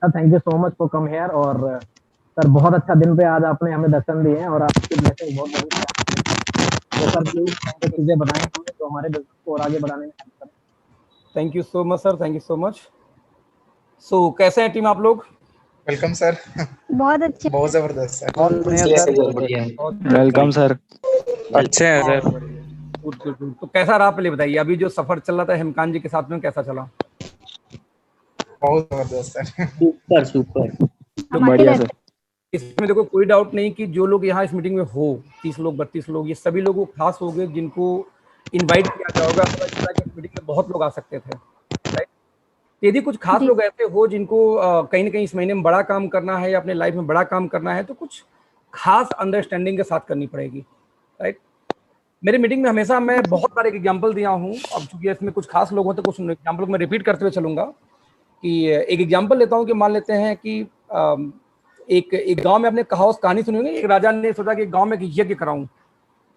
Sir thank you so much for come here. और sir बहुत अच्छा दिन पे आज आपने हमें दर्शन दिए हैं और आपकी ब्लेसिंग बहुत बड़ी है। तो सर प्लीज ऐसे चीजें बताएं हमें जो हमारे बिजनेस को और आगे बढ़ाने में हेल्प करें। Thank you so much sir, thank you so much. So कैसे हैं टीम आप लोग? Welcome sir. बहुत अच्छे। बहुत जबरदस्त सर। बहुत बढ़िया सर, बढ़िया। बहुत वेलकम सर। अच्छे हैं बहुत सर। बढ़िया। Good good good. तो कैसा रहा पहले बताइए, अभी जो सफर चल रहा था हेमकांत जी के साथ में कैसा चला? बहुत जबरदस्त सर। Super super. हम आते बढ़िया रहते सर। इसमें देखो कोई डाउट नहीं कि जो लोग यहाँ इस मीटिंग में हो, 30 लोग 32 लोग, ये सभी लोग वो खास हो गए जिनको इनवाइट किया जाएगा। इस मीटिंग में बहुत लोग आ सकते थे, राइट? यदि कुछ खास जी। लोग ऐसे हो जिनको कहीं ना कहीं इस महीने में बड़ा काम करना है या अपने लाइफ में बड़ा काम करना है, तो कुछ खास अंडरस्टैंडिंग के साथ करनी पड़ेगी, राइट? मेरी मीटिंग में हमेशा मैं बहुत बार एक एग्जांपल दिया हूँ। अब चूंकि इसमें कुछ खास लोग होते, कुछ एग्जांपल को मैं रिपीट करते हुए चलूंगा कि एक एग्जांपल लेता हूँ कि मान लेते हैं कि एक एक गांव में आपने कहानी सुनी होगी। एक राजा ने सोचा कि गांव में एक यज्ञ कराऊं,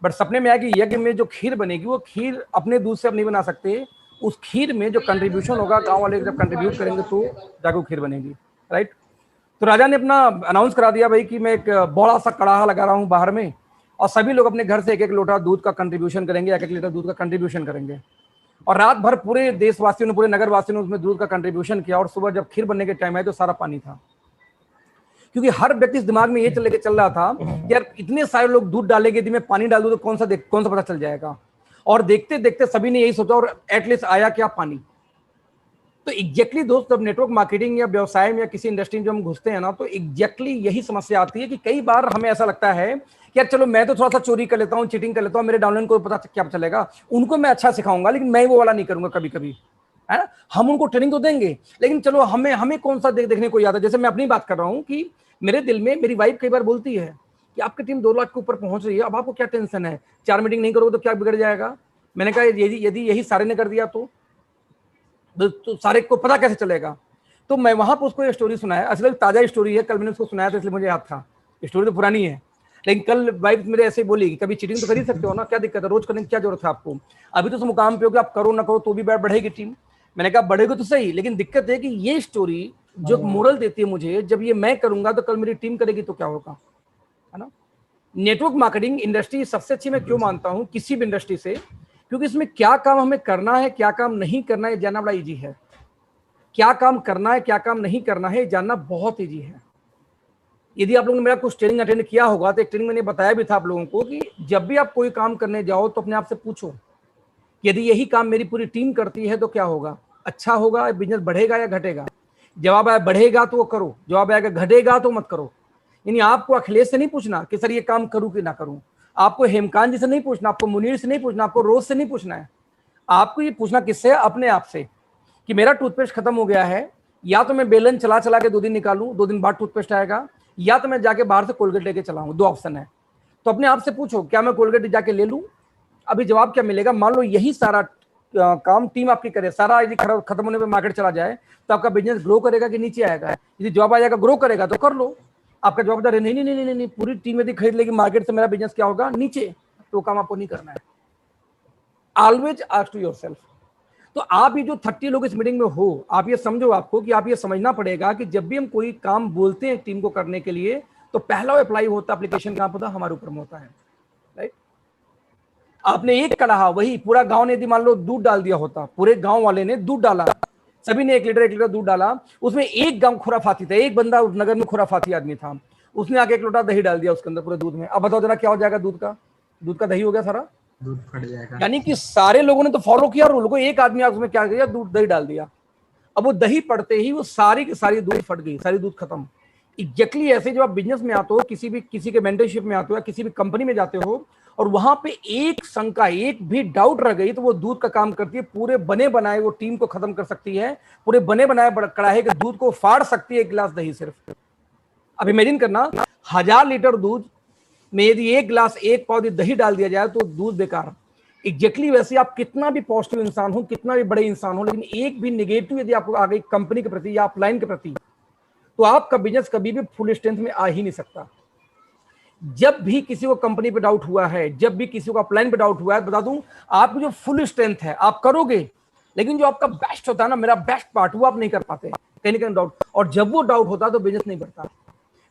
बट सपने में आया कि यज्ञ में जो खीर बनेगी वो खीर अपने दूध से अब नहीं बना सकते। उस खीर में जो कंट्रीब्यूशन होगा, गांव वाले जब कंट्रीब्यूट करेंगे तो जाकर खीर बनेगी, राइट? तो राजा ने अपना अनाउंस करा दिया भाई कि मैं एक बड़ा सा कड़ाहा लगा रहा हूँ बाहर में, और सभी लोग अपने घर से एक एक लोटा दूध का कंट्रीब्यूशन करेंगे, एक एक लीटर दूध का कंट्रीब्यूशन करेंगे। और रात भर पूरे देशवासियों ने, पूरे नगरवासियों ने उसमें दूध का कंट्रीब्यूशन किया। और सुबह जब खीर बनने के टाइम आया तो सारा पानी था, क्योंकि हर व्यक्ति इस दिमाग में ये चल रहा था कि यार इतने सारे लोग दूध डालेंगे, यदि मैं पानी डाल दूं तो कौन सा पता चल जाएगा। और देखते देखते सभी ने यही सोचा और एटलीस्ट आया क्या? पानी। तो एग्जैक्टली दोस्त, जब नेटवर्क मार्केटिंग या व्यवसाय में या किसी इंडस्ट्री में जब हम घुसते हैं ना, तो एग्जैक्टली यही समस्या आती है कि कई बार हमें ऐसा लगता है कि यार चलो मैं तो थोड़ा सा चोरी कर लेता हूँ, चीटिंग कर लेता हूँ, मेरे डाउनलाइन को पता क्या चलेगा, उनको मैं अच्छा सिखाऊंगा, लेकिन मैं वो वाला नहीं करूंगा कभी कभी, है ना? हम उनको ट्रेनिंग तो देंगे, लेकिन चलो हमें हमें कौन सा देखने को याद है। जैसे मैं अपनी बात कर रहा हूँ कि मेरे दिल में मेरी वाइफ कई बार बोलती है कि आपकी टीम 2 लाख के ऊपर पहुंच रही है, अब आपको क्या टेंशन है, 4 मीटिंग नहीं करोगे तो क्या बिगड़ जाएगा? मैंने कहा यदि यदि यही सारे ने कर दिया तो सारे को पता कैसे चलेगा? तो मैं वहां पर उसको ये स्टोरी सुनाया। असल ताजा स्टोरी है, कल मैंने उसको सुनाया था इसलिए मुझे याद था। स्टोरी तो पुरानी है, लेकिन कल वाइफ मेरे ऐसे ही बोली कि कभी चीटिंग तो कर ही सकते हो ना, क्या दिक्कत है, रोज करने की क्या जरूरत है आपको? अभी तो उस मुकाम पे हो कि आप करो ना करो तो भी बढ़ेगी टीम। मैंने कहा बढ़ेगी तो सही, लेकिन दिक्कत है कि ये स्टोरी जो मोरल देती है मुझे, जब ये मैं करूंगा तो कल मेरी टीम करेगी तो क्या होगा, है ना? नेटवर्क मार्केटिंग इंडस्ट्री सबसे अच्छी मैं क्यों मानता हूं किसी भी इंडस्ट्री से, क्योंकि इसमें क्या काम हमें करना है, क्या काम नहीं करना है जानना बड़ा इजी है। क्या काम करना है, क्या काम नहीं करना है जानना बहुत इजी है। यदि आप लोगों ने मेरा कुछ ट्रेनिंग अटेंड किया होगा तो एक ट्रेनिंग मैंने बताया भी था आप लोगों को कि जब भी आप कोई काम करने जाओ तो अपने आप से पूछो, यदि यही काम मेरी पूरी टीम करती है तो क्या होगा? अच्छा होगा, बिजनेस बढ़ेगा या घटेगा? जवाब आया बढ़ेगा तो वो करो, जवाब आएगा घटेगा तो मत करो। यानी आपको अखिलेश से नहीं पूछना कि सर ये काम करूं कि ना करूं, आपको हेमकांत जी से नहीं पूछना, आपको मुनीर से नहीं पूछना, आपको रोज से नहीं पूछना है। आपको ये पूछना किससे? अपने आप से, कि मेरा टूथपेस्ट खत्म हो गया है, या तो मैं बेलन चला चला के 2 दिन निकालूं, 2 दिन बाद टूथपेस्ट आएगा, या तो मैं जाके बाहर से कोलगेट लेके चलाऊं। 2 ऑप्शन है। तो अपने आप से पूछो क्या मैं कोलगेट जाके ले लूं? अभी जवाब क्या मिलेगा? मान लो यही सारा काम टीम आपकी करे, सारा यदि खत्म होने पे मार्केट चला जाए तो आपका बिजनेस ग्रो करेगा कि नीचे आएगा? यदि जवाब आ जाएगा ग्रो करेगा तो कर लो। आपका जवाब नहीं नहीं नहीं नहीं नहीं, पूरी टीम यदि खरीद लेगी मार्केट से, मेरा बिजनेस क्या होगा? नीचे। तो काम आपको नहीं करना है। Always ask to yourself. तो आप ये जो 30 लोग इस मीटिंग में हो, आप ये समझो, आपको कि आप ये समझना पड़ेगा कि जब भी हम कोई काम बोलते हैं टीम को करने के लिए, तो पहला अप्लाई होता है एप्लीकेशन कहां होता है? हमारे ऊपर में होता है, राइट? आपने एक कड़ाहा, वही पूरा गांव ने यदि मान लो दूध डाल दिया होता, पूरे गांव वाले ने दूध डाला, सभी ने 1 लीटर दूध डाला, उसमें एक गांव खुराफाती था, एक बंदा उस नगर में खुराफाती आदमी था, उसने आके 1 लोटा दही डाल दिया उसके अंदर पूरे दूध में। अब बताओ जरा क्या हो जाएगा? दूध का दही हो गया सारा, दूध फट जाएगा। यानी कि सारे लोगों ने तो फॉलो किया रूल को, एक आदमी उसमें क्या किया? दूध दही डाल दिया। अब वो दही पड़ते ही वो सारी की सारी दूध फट गई, सारी दूध खत्म। एग्जैक्टली ऐसे जब आप बिजनेस में आते हो, किसी के मेंटरशिप में आते हो या किसी भी कंपनी में जाते हो, और वहां पे एक शंका, एक भी डाउट रह गई, तो वो दूध का काम करती है। पूरे बने बनाए वो टीम को खत्म कर सकती है, पूरे बने बनाए कड़ाहे के दूध को फाड़ सकती है 1 गिलास दही सिर्फ। अब इमेजिन करना, 1000 लीटर दूध में यदि 1 गिलास, 1 पाव दही डाल दिया जाए तो दूध बेकार। एग्जैक्टली वैसे आप कितना भी पॉजिटिव इंसान हो, कितना भी बड़े इंसान हो, लेकिन एक भी नेगेटिव यदि आपको आ गई कंपनी के प्रति या अपलाइन के प्रति, तो आपका बिजनेस कभी भी फुल स्ट्रेंथ में आ ही नहीं सकता। जब भी किसी को कंपनी पे डाउट हुआ है, जब भी किसी को अपलाइन पे डाउट हुआ है, बता दूं, आपकी जो फुल स्ट्रेंथ है आप करोगे, लेकिन जो आपका बेस्ट होता है ना, मेरा बेस्ट पार्ट, वो आप नहीं कर पाते कहीं ना कहीं डाउट, और जब वो डाउट होता है तो बिजनेस नहीं बढ़ता।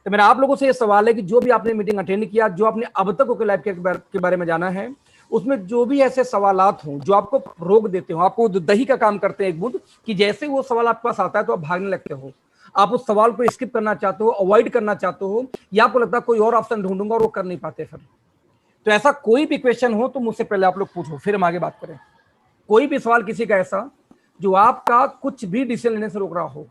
तो मेरा आप लोगों से ये सवाल है कि जो भी आपने मीटिंग अटेंड किया, जो आपने अब तक ओके लाइफ के बारे में जाना है, उसमें जो भी ऐसे सवालात हों जो आपको रोक देते हो, आपको दही का काम करते हैं एक बूंद, कि जैसे वो सवाल आपके पास आता है तो आप भागने लगते हो, आप उस सवाल को स्किप करना चाहते हो, अवॉइड करना चाहते हो, या आपको लगता है कोई और ऑप्शन ढूंढूंगा और वो कर नहीं पाते फिर। तो ऐसा कोई भी क्वेश्चन हो तो मुझसे पहले आप लोग पूछो, फिर हम आगे बात करें। कोई भी सवाल किसी का ऐसा जो आपका कुछ भी डिसीजन लेने से रोक रहा हो,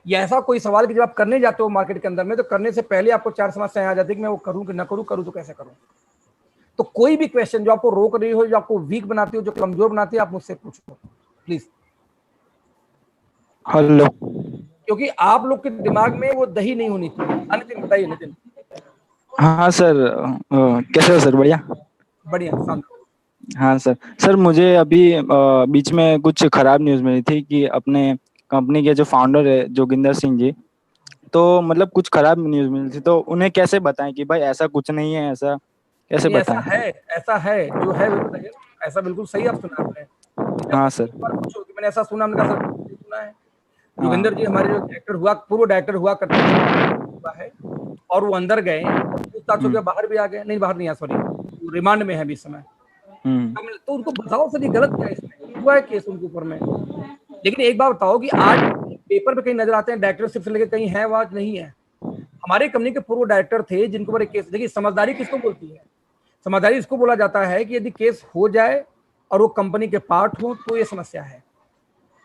या ऐसा कोई सवाल कि जब आप करने जाते हो मार्केट के अंदर में, तो करने से पहले आपको 4 समस्याएं आ जाती है कि मैं वो करूं कि ना करूं, करूं तो कैसे करूं। तो कोई भी क्वेश्चन जो आपको रोक रही हो, जो आपको वीक बनाती हो, जो कमजोर बनाती है, आप मुझसे पूछो प्लीज। हेलो। क्योंकि आप लोग के दिमाग में वो दही नहीं होनी चाहिए। नितिन बताइए। नितिन। हाँ सर, कैसे हो सर? बढ़िया। बढ़िया, शानदार। हाँ सर। सर मुझे अभी बीच में कुछ खराब न्यूज़ मिली थी कि अपने कंपनी के जो फाउंडर है जोगिंदर सिंह जी, तो मतलब कुछ खराब न्यूज़ मिली थी, तो उन्हें कैसे बताएं कि भाई ऐसा कुछ नहीं है, ऐसा कैसे नहीं, ऐसा बताएं? है, ऐसा है, जो है वो बताइए। ऐसा बिल्कुल सही आप सुना आपने। जब हाँ मुझसे सर। एक बार पूछो कि मैंने ऐसा सुना, हमने कहा सर सही सुना है। हाँ। जोगिंदर जी हमारे जो डायरेक्टर हुआ, पूर्व डायरेक्टर हुआ करते थे, हुआ है, और वो अंदर गए और पूछताछ हो हम्म। गया, बाहर भी आ गए। नहीं, बाहर नहीं आया, सॉरी, रिमांड में है अभी इस समय। हम्म। तो उनको बताओ सर, ये गलत क्या है, इसमें हुआ है केस उनके ऊपर में। लेकिन एक बात बताओ कि आज पेपर पे कहीं नजर आते हैं डायरेक्टरशिप से लेकर, कहीं है आवाज नहीं है। हमारे कंपनी के पूर्व डायरेक्टर थे जिनके ऊपर एक केस। देखिए, समझदारी किसको बोलती है? समझदारी इसको बोला जाता है कि यदि केस हो जाए और वो कंपनी के पार्ट हो तो ये समस्या है।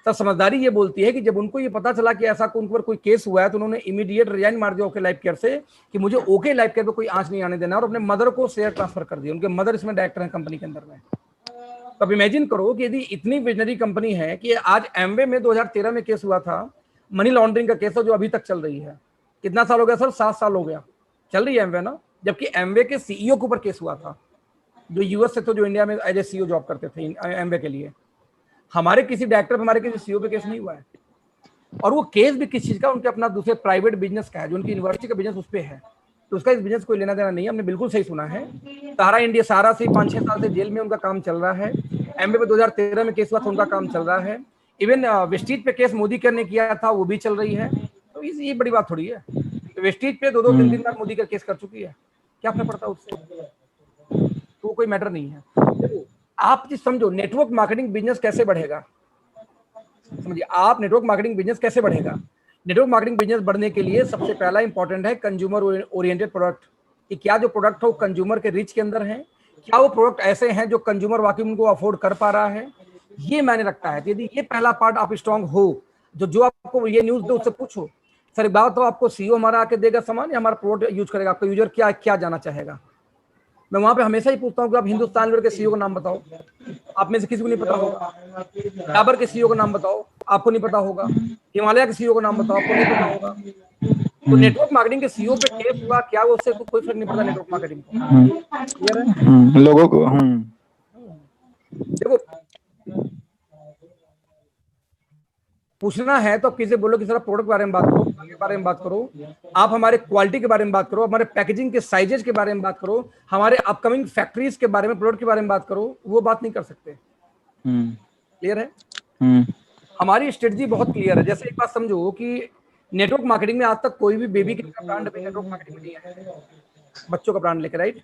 सर, समझदारी ये बोलती है कि जब उनको ये पता चला कि ऐसा उन पर कोई केस हुआ है, तो उन्होंने इमीडिएट रिजाइन मार दिया ओके लाइफ केयर से, कि मुझे ओके लाइफ केयर पे कोई आंच नहीं आने देना, और अपने मदर को शेयर ट्रांसफर कर दिया। उनके मदर इसमें डायरेक्टर है कंपनी के अंदर में। तो अब इमेजिन करो कि यदि इतनी विजनरी कंपनी है कि आज एमवे में 2013 में केस हुआ था, मनी लॉन्ड्रिंग का केस है, जो अभी तक चल रही है। कितना साल हो गया सर? 7 साल हो गया चल रही है एमवे ना। जबकि एमवे के सीईओ के ऊपर केस हुआ था, जो यूएस से थे, जो इंडिया में एज ए सीईओ जॉब करते थे एमवे के लिए। हमारे किसी डायरेक्टर, हमारे किसी सीईओ पे केस नहीं हुआ है। और वो केस भी किस चीज का? उनके अपना दूसरे प्राइवेट बिजनेस का है, जो उनकी यूनिवर्सिटी का बिजनेस उस पर है। तो उसका इस बिजनेस कोई लेना देना नहीं है। हमने बिल्कुल सही सुना है। सहारा इंडिया, सहारा से 5-6 साल से जेल में उनका काम चल रहा है। एमबी पे 2013 में केस हुआ था, उनका काम चल रहा है। इवन वेस्टीज पे केस मोदी कर ने किया था, वो भी चल रही है। तो ये बड़ी बात थोड़ी है। तो वेस्टीज पे 2-2 3-3 बार मोदी का केस कर चुकी है, क्या फर्क पड़ता है उससे? तो वो कोई मैटर नहीं है। देखो, आप चीज समझो, नेटवर्क मार्केटिंग बिजनेस कैसे बढ़ेगा। समझिए, आप नेटवर्क मार्केटिंग बिजनेस कैसे बढ़ेगा। नेटवर्क मार्केटिंग बिजनेस बढ़ने के लिए सबसे पहला इंपॉर्टेंट है कंज्यूमर ओरिएंटेड प्रोडक्ट। कि क्या जो प्रोडक्ट हो कंज्यूमर के रीच के अंदर है, क्या वो प्रोडक्ट ऐसे हैं जो कंज्यूमर वाकई उनको अफोर्ड कर पा रहा है, ये मायने रखता है। तो यदि ये पहला पार्ट आप स्ट्रांग हो, जो आपको ये न्यूज दे उससे पूछो, सर एक बात तो, आपको सीईओ हमारा आके देगा सामान या हमारा प्रोडक्ट यूज करेगा? आपका यूजर क्या क्या जाना चाहेगा? मैं वहां पे हमेशा ही पूछता हूँ कि आप हिंदुस्तान लेवर के सीईओ का नाम बताओ, आप में से किसी को नहीं पता होगा। डाबर के सीईओ का नाम बताओ, आपको नहीं पता होगा। हिमालय के सीईओ का नाम बताओ, आपको नहीं पता होगा। तो नेटवर्क मार्केटिंग के सीईओ पे केस हुआ क्या, वो उससे कोई फर्क नहीं पड़ता नेटवर्क मार्केटिंग को। क्लियर है? लोगों को देखो, पूछना है तो किसी बोलो कि सर प्रोडक्ट के बारे में बात करो, के बारे में बात करो, आप हमारे क्वालिटी के बारे में बात करो, हमारे पैकेजिंग के साइजेज के बारे में बात करो, हमारे अपकमिंग फैक्ट्रीज के बारे में, प्रोडक्ट के बारे में बात करो, वो बात नहीं कर सकते। क्लियर है? हमारी स्ट्रेटजी बहुत क्लियर है। जैसे एक बात समझो कि नेटवर्क मार्केटिंग में आज तक कोई भी बेबी का ब्रांड भी नेटवर्क मार्केटिंग में नहीं है, बच्चों का ब्रांड लेकर। राइट?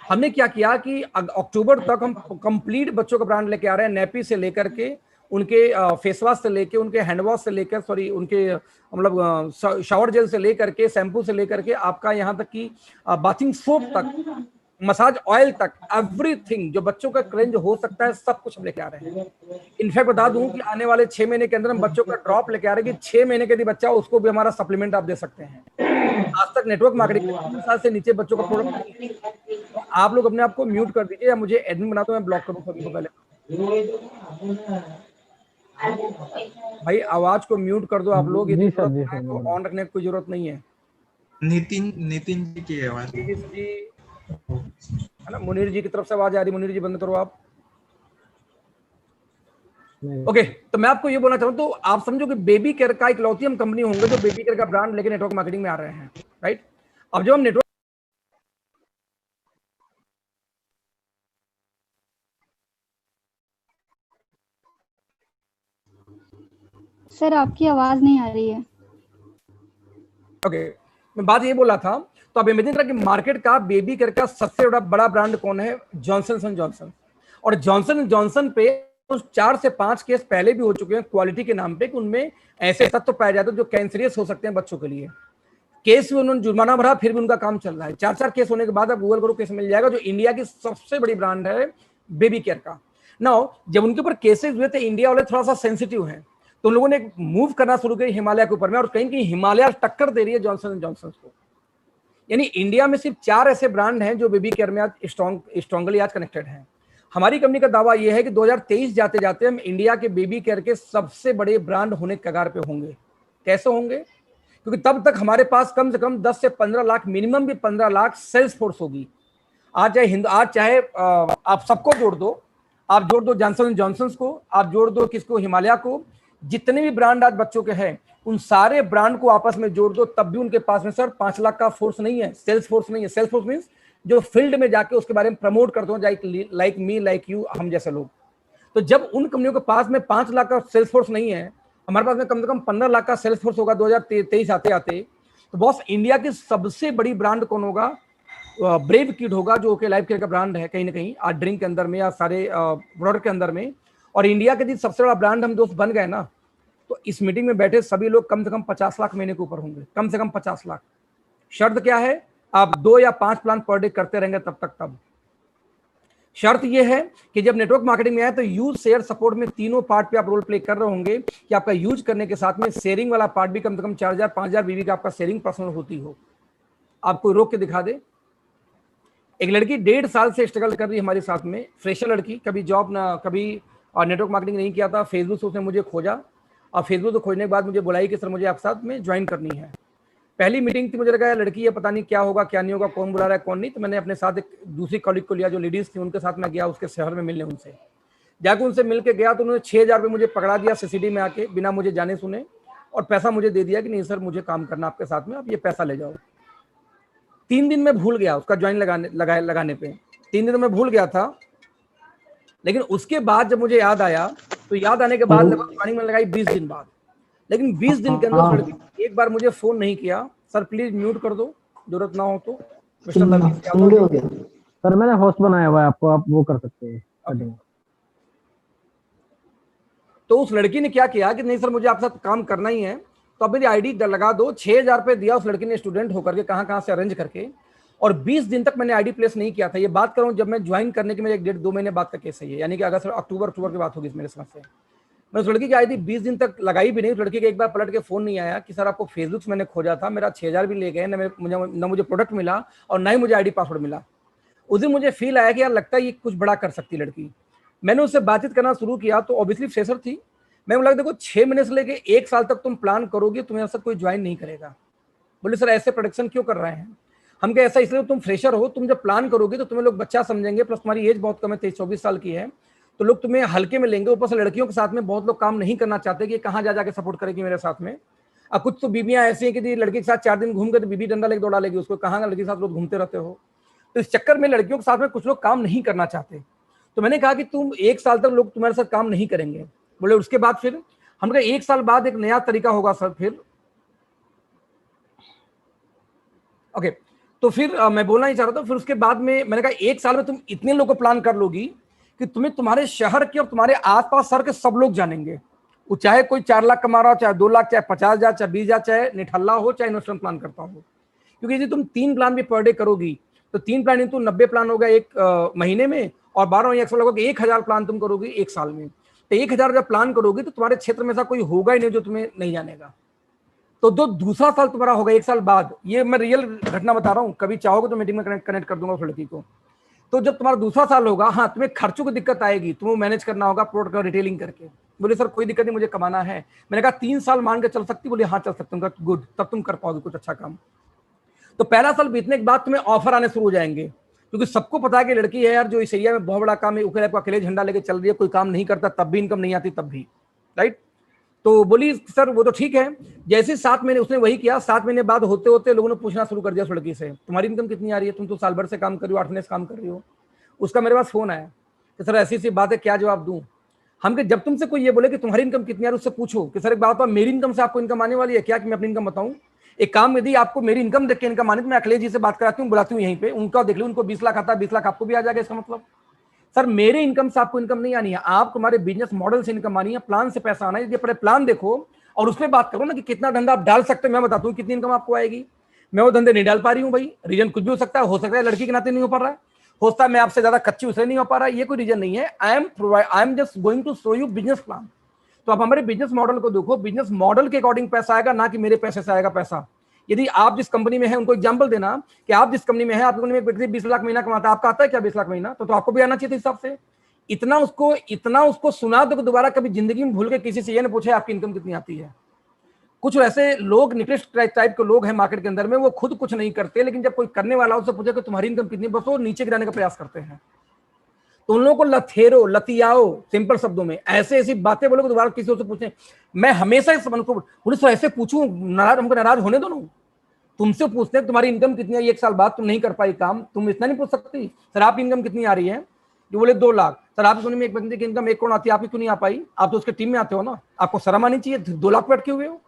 हमने क्या किया कि अक्टूबर तक हम कंप्लीट बच्चों का ब्रांड लेके आ रहे हैं, नैपी से लेकर के, उनके फेस वॉश से लेके, उनके हैंड वॉश से लेकर, सॉरी, उनके मतलब शावर जेल से लेकर के, शैम्पू से लेकर के, आपका यहाँ तक कि बाथिंग सोप तक, मसाज ऑयल तक, एवरीथिंग जो बच्चों का क्रेंज हो सकता है, सब कुछ हम लेके आ रहे हैं। इनफैक्ट बता दूं कि आने वाले 6 महीने के अंदर हम बच्चों का ड्रॉप लेके आ रहे हैं कि 6 महीने के यदि बच्चा, उसको भी हमारा सप्लीमेंट आप दे सकते हैं। आज तक नेटवर्क मार्केटिंग में 3 साल से नीचे बच्चों का प्रोडक्ट नहीं है। तो आप लोग अपने आप को म्यूट कर दीजिए, या मुझे एडमिन बना दो, मैं ब्लॉक करूं सभी को पहले। भाई आवाज को म्यूट कर दो आप लोग, यदि जी सर, जरूरत जी है तो सर। ऑन रखने की कोई जरूरत नहीं है। नितिन नितिन जी की आवाज जी है ना, मुनीर जी की तरफ से आवाज आ रही, मुनीर जी बंद करो आप। ओके, तो मैं आपको ये बोलना चाहूँ, तो आप समझो कि बेबी केयर का इकलौती हम कंपनी होंगे जो बेबी केयर का ब्रांड लेके नेटवर्क मार्केटिंग में आ रहे हैं। राइट? अब जब हम नेटवर्क सर आपकी आवाज नहीं आ रही है। ओके, मैं बात ये बोला था, तो आप इमेजिन करें कि मार्केट का बेबी केयर का सबसे बड़ा ब्रांड कौन है? Johnson and Johnson. और जॉनसन एंड जॉनसन पे 4 से 5 केस पहले भी हो चुके हैं क्वालिटी के नाम पे कि उनमें ऐसे तत्व पाए जाते हैं जो कैंसरियस हो सकते हैं बच्चों के लिए। केस में उन्होंने जुर्माना भरा, फिर भी उनका काम चल रहा है। 4 केस होने के बाद आप गूगल करो, केस मिल जाएगा। जो इंडिया की सबसे बड़ी ब्रांड है बेबी केयर का। नाउ जब उनके ऊपर केसेस हुए थे, इंडिया वाले थोड़ा सा सेंसिटिव हैं, तो लोगों ने मूव करना शुरू किया हिमालय के ऊपर में, और कहीं कहीं हिमालय टक्कर दे रही है जॉनसन एंड जॉनसन को। यानी इंडिया में सिर्फ 4 ऐसे ब्रांड हैं जो बेबी केयर में आज स्ट्रांगली आज कनेक्टेड हैं। हमारी कंपनी का दावा यह है कि 2023 जाते जाते हम इंडिया के बेबी केयर के सबसे बड़े ब्रांड होने के कगार पे होंगे। कैसे होंगे? क्योंकि तब तक हमारे पास कम से कम 10 से 15 लाख, मिनिमम भी 15 लाख सेल्स फोर्स होगी। आज चाहे आप सबको जोड़ दो, आप जोड़ दो जॉनसन एंड जॉनसन को, आप जोड़ दो किसको, हिमालय को, जितने भी ब्रांड आज बच्चों के हैं उन सारे ब्रांड को आपस में जोड़ दो, तब भी उनके पास में सर 5 लाख का फोर्स नहीं है, सेल्स फोर्स नहीं है। सेल्स फोर्स मींस जो फील्ड में जाके उसके बारे में प्रमोट करते हो, लाइक मी, लाइक यू, हम जैसे लोग। तो जब उन कंपनियों के पास में 5 लाख का सेल्स फोर्स नहीं है, हमारे पास में कम से कम 15 लाख का सेल्स फोर्स होगा 2023 आते आते, तो बॉस इंडिया की सबसे बड़ी ब्रांड कौन होगा? ब्रेव किड होगा, जो कि लाइफ केयर का ब्रांड है कहीं ना कहीं आज ड्रिंक के अंदर में या सारे प्रोडक्ट के अंदर में। और इंडिया के सबसे बड़ा ब्रांड हम दोस्त बन गए ना, तो इस मीटिंग में बैठे सभी लोग कम से कम 50 लाख महीने के ऊपर होंगे, कम से कम 50 लाख। शर्त क्या है? आप 2 या 5 प्लान पर डे करते रहेंगे तब शर्त यह है कि जब नेटवर्क मार्केटिंग में आए तो यूज, शेयर, सपोर्ट में तीनों पार्ट पे आप रोल प्ले कर रहे होंगे कि आपका यूज करने के साथ में शेयरिंग वाला पार्ट भी कम से कम 4000 5000 बीवी का आपका शेयरिंग पर्सनल होती हो। आप कोई रोक के दिखा दे। एक लड़की 1.5 साल से स्ट्रगल कर रही है हमारे साथ में, फ्रेशर लड़की, कभी जॉब ना, कभी नेटवर्क मार्केटिंग नहीं किया था। फेसबुक से उसने मुझे खोजा, और फेसबुक को खोजने के बाद मुझे बुलाई कि सर मुझे आप साथ में ज्वाइन करनी है। पहली मीटिंग थी, मुझे लगा लड़की है, पता नहीं क्या होगा क्या नहीं होगा, कौन बुला रहा है कौन नहीं। तो मैंने अपने साथ एक दूसरी कॉलीग को लिया जो लेडीज थी, उनके साथ मैं गया उसके शहर में मिलने। उनसे जाकर उनसे मिल के गया तो उन्होंने 6000 रुपये मुझे पकड़ा दिया सीसीडी में आके, बिना मुझे जाने सुने, और पैसा मुझे दे दिया कि नहीं सर मुझे काम करना आपके साथ में, आप ये पैसा ले जाओ। 3 दिन में भूल गया उसका ज्वाइन लगाने पे, 3 दिन में भूल गया था। लेकिन उसके बाद जब मुझे याद आया, तो याद आने के बाद ज्वाइनिंग में लगाई 20 दिन बाद। लेकिन 20 दिन के अंदर लड़की एक बार मुझे फोन नहीं किया, सर प्लीज म्यूट कर दो, जरूरत ना हो तो। सर मैंने होस्ट बनाया हुआ है आपको, आप वो कर सकते हैं। तो उस लड़की ने क्या किया कि नहीं सर मुझे आपके साथ काम करना ही है, तो अब मेरी आईडी लगा दो। 6000 रुपये दिया उस लड़की ने, स्टूडेंट होकर के कहाँ से अरेंज करके, और 20 दिन तक मैंने आईडी प्लेस नहीं किया था। ये बात कर रहा हूँ जब मैं ज्वाइन करने के मेरे 1.5-2 महीने बाद का केस है ये, यानी कि अगस्त अक्टूबर की बात होगी मेरे समझ से। मैं उस लड़की की आईडी 20 दिन तक लगाई भी नहीं। उस लड़की के एक बार पलट के फोन नहीं आया कि सर आपको फेसबुक से मैंने खोजा था, मेरा 6000 भी ले गए, न मुझे प्रोडक्ट मिला और ना ही मुझे आईडी पासवर्ड मिला। उस दिन मुझे फील आया कि यार लगता है ये कुछ बड़ा कर सकती लड़की। मैंने उससे बातचीत करना शुरू किया, तो ऑब्वियसली फ्रेशर थी। मैं बोला देखो 6 महीने से लेके 1 साल तक तुम प्लान करोगे, तुम्हें ऐसा कोई ज्वाइन नहीं करेगा। बोले सर ऐसे प्रोडक्शन क्यों कर रहे हैं? हम क्या ऐसा इसलिए तुम फ्रेशर हो, तुम जब प्लान करोगे तो तुम्हें लोग बच्चा समझेंगे, प्लस तुम्हारी एज बहुत कम है, 23-24 साल की है, तो लोग तुम्हें हल्के में लेंगे। ऊपर से लड़कियों के साथ में बहुत लोग काम नहीं करना चाहते कि कहाँ जा जाके सपोर्ट करेगी मेरे साथ में। अब कुछ तो बीबियां ऐसी हैं कि लड़के के साथ 4 दिन घूम गए तो बीबी डंडा लेके दौड़ा लेगी उसको, कहाँ लड़के के साथ लोग घूमते रहते हो। तो इस चक्कर में लड़कियों के साथ में कुछ लोग काम नहीं करना चाहते। तो मैंने कहा कि तुम 1 साल तक लोग तुम्हारे साथ काम नहीं करेंगे। बोले उसके बाद फिर हमने 1 साल बाद एक नया तरीका होगा सर फिर। ओके, तो फिर मैं बोलना ही चाह रहा था, फिर उसके बाद में मैंने कहा 1 साल में तुम इतने लोग को प्लान कर लोगी कि तुम्हें तुम्हारे शहर के और तुम्हारे आसपास शहर के सब लोग जानेंगे। वो चाहे कोई 4 लाख कमा रहा हो, चाहे 2 लाख, चाहे 50,000, चाहे 20,000, चाहे निठल्ला हो, चाहे इन्वेस्टमेंट प्लान करता हो। क्योंकि यदि तुम 3 प्लान भी पर डे करोगी तो 3 प्लान तो 90 प्लान होगा एक महीने में, और 12 या 100 लगभग 1000 प्लान तुम करोगी 1 साल में। तो 1000 जब प्लान करोगी तो तुम्हारे क्षेत्र में ऐसा कोई होगा ही नहीं जो तुम्हें नहीं जानेगा। तो जो दूसरा साल तुम्हारा होगा 1 साल बाद, ये मैं रियल घटना बता रहा हूँ, कभी चाहोगे तो मीटिंग में कनेक्ट कर दूंगा उस लड़की को। तो जब तुम्हारा दूसरा साल होगा, हाँ तुम्हें खर्चों की दिक्कत आएगी, तुम्हें मैनेज करना होगा प्रोडक्ट का रिटेलिंग करके। बोले सर कोई दिक्कत नहीं, मुझे कमाना है। मैंने कहा 3 साल मान के चल सकती? बोले हाँ चल सकते हूँ। गुड, तब तुम कर पाओगे कुछ अच्छा काम। तो पहला साल बीतने के बाद तुम्हें ऑफर आने शुरू हो जाएंगे, क्योंकि सबको पता है कि लड़की है यार जो इस एरिया में बहुत बड़ा काम है, अकेले झंडा लेके चल रही है, कोई काम नहीं करता, तब भी इनकम नहीं आती, तब भी, राइट। तो बोली सर वो तो ठीक है। जैसे 7 महीने उसने वही किया, 7 महीने बाद होते होते लोगों ने पूछना शुरू कर दिया उस लड़की से, तुम्हारी इनकम कितनी आ रही है, तुम तो साल भर से काम कर रही हो, 8 महीने से काम कर रही हो। उसका मेरे पास फोन आया कि सर ऐसी बात है, क्या जवाब दूं। जब तुमसे कोई ये बोले कि तुम्हारी इनकम कितनी है, उससे पूछो कि सर एक बात, मेरी इनकम से आपको इनकम आने वाली है क्या, कि मैं अपनी इनकम बताऊं? एक काम, यदि आपको मेरी इनकम देख के इनकम आने, तो मैं अखिलेश जी से बात कराती हूँ, बुलाती हूँ यहीं पे, उनका देख लो, उनको 20 लाख आता है, 20 लाख आपको भी आ जाएगा। इसका मतलब सर मेरे इनकम से आपको इनकम नहीं आनी है, आप तुम्हारे बिजनेस मॉडल से इनकम आनी है, प्लान से पैसा आना है। यदि अपने प्लान देखो और उसमें बात करो ना कि कितना धंधा आप डाल सकते हो, मैं बताता हूँ कितनी इनकम आपको आएगी। मैं वो धंधे नहीं डाल पा रही हूँ भाई, रीजन कुछ भी हो सकता है लड़की के नाते नहीं हो पा रहा है, हो सकता है मैं आपसे ज्यादा कच्ची उससे नहीं हो पा रहा है, ये कोई रीजन नहीं है। I am just going to show you business plan. तो आप हमारे बिजनेस मॉडल को देखो, बिजनेस मॉडल के अकॉर्डिंग पैसा आएगा, ना कि मेरे पैसे से आएगा पैसा। यदि आप जिस कंपनी में है, उनको एग्जांपल देना कि आप जिस कंपनी में है, आप कंपनी में व्यक्ति 20 लाख महीना कमाता है, आपका आता है क्या 20 लाख महीना? तो आपको भी आना चाहिए हिसाब से। इतना उसको सुना दो कि दोबारा कभी जिंदगी में भूल के किसी से ये ना पूछे आपकी इनकम कितनी आती है। कुछ ऐसे लोग निकृष्ट टाइप के लोग हैं मार्केट के अंदर में, वो खुद कुछ नहीं करते, लेकिन जब कोई करने वाला उससे पूछे कि तुम्हारी इनकम कितनी, बस वो नीचे गिराने का प्रयास करते हैं। तो उन लोगों को लथेरो, लतियाओ, सिंपल शब्दों में ऐसे ऐसी बातें बोलो कि दोबारा किसी से पूछे। मैं हमेशा इस मन को पुलिस ऐसे पूछूं, नाराज, हमको नाराज होने दो ना। तुमसे पूछते हैं तुम्हारी इनकम कितनी है, 1 साल बाद तुम नहीं कर पाई काम, तुम इतना नहीं पूछ सकती सर आपकी इनकम कितनी आ रही है? जो बोले 2 लाख। सर आपकी कंपनी में एक बंदे की इनकम 1 करोड़ आती है, आपकी क्यों नहीं आ पाई? आप तो उसके टीम में आते हो ना, आपको शर्म आनी चाहिए, 2 लाख पे अटके हुए हो।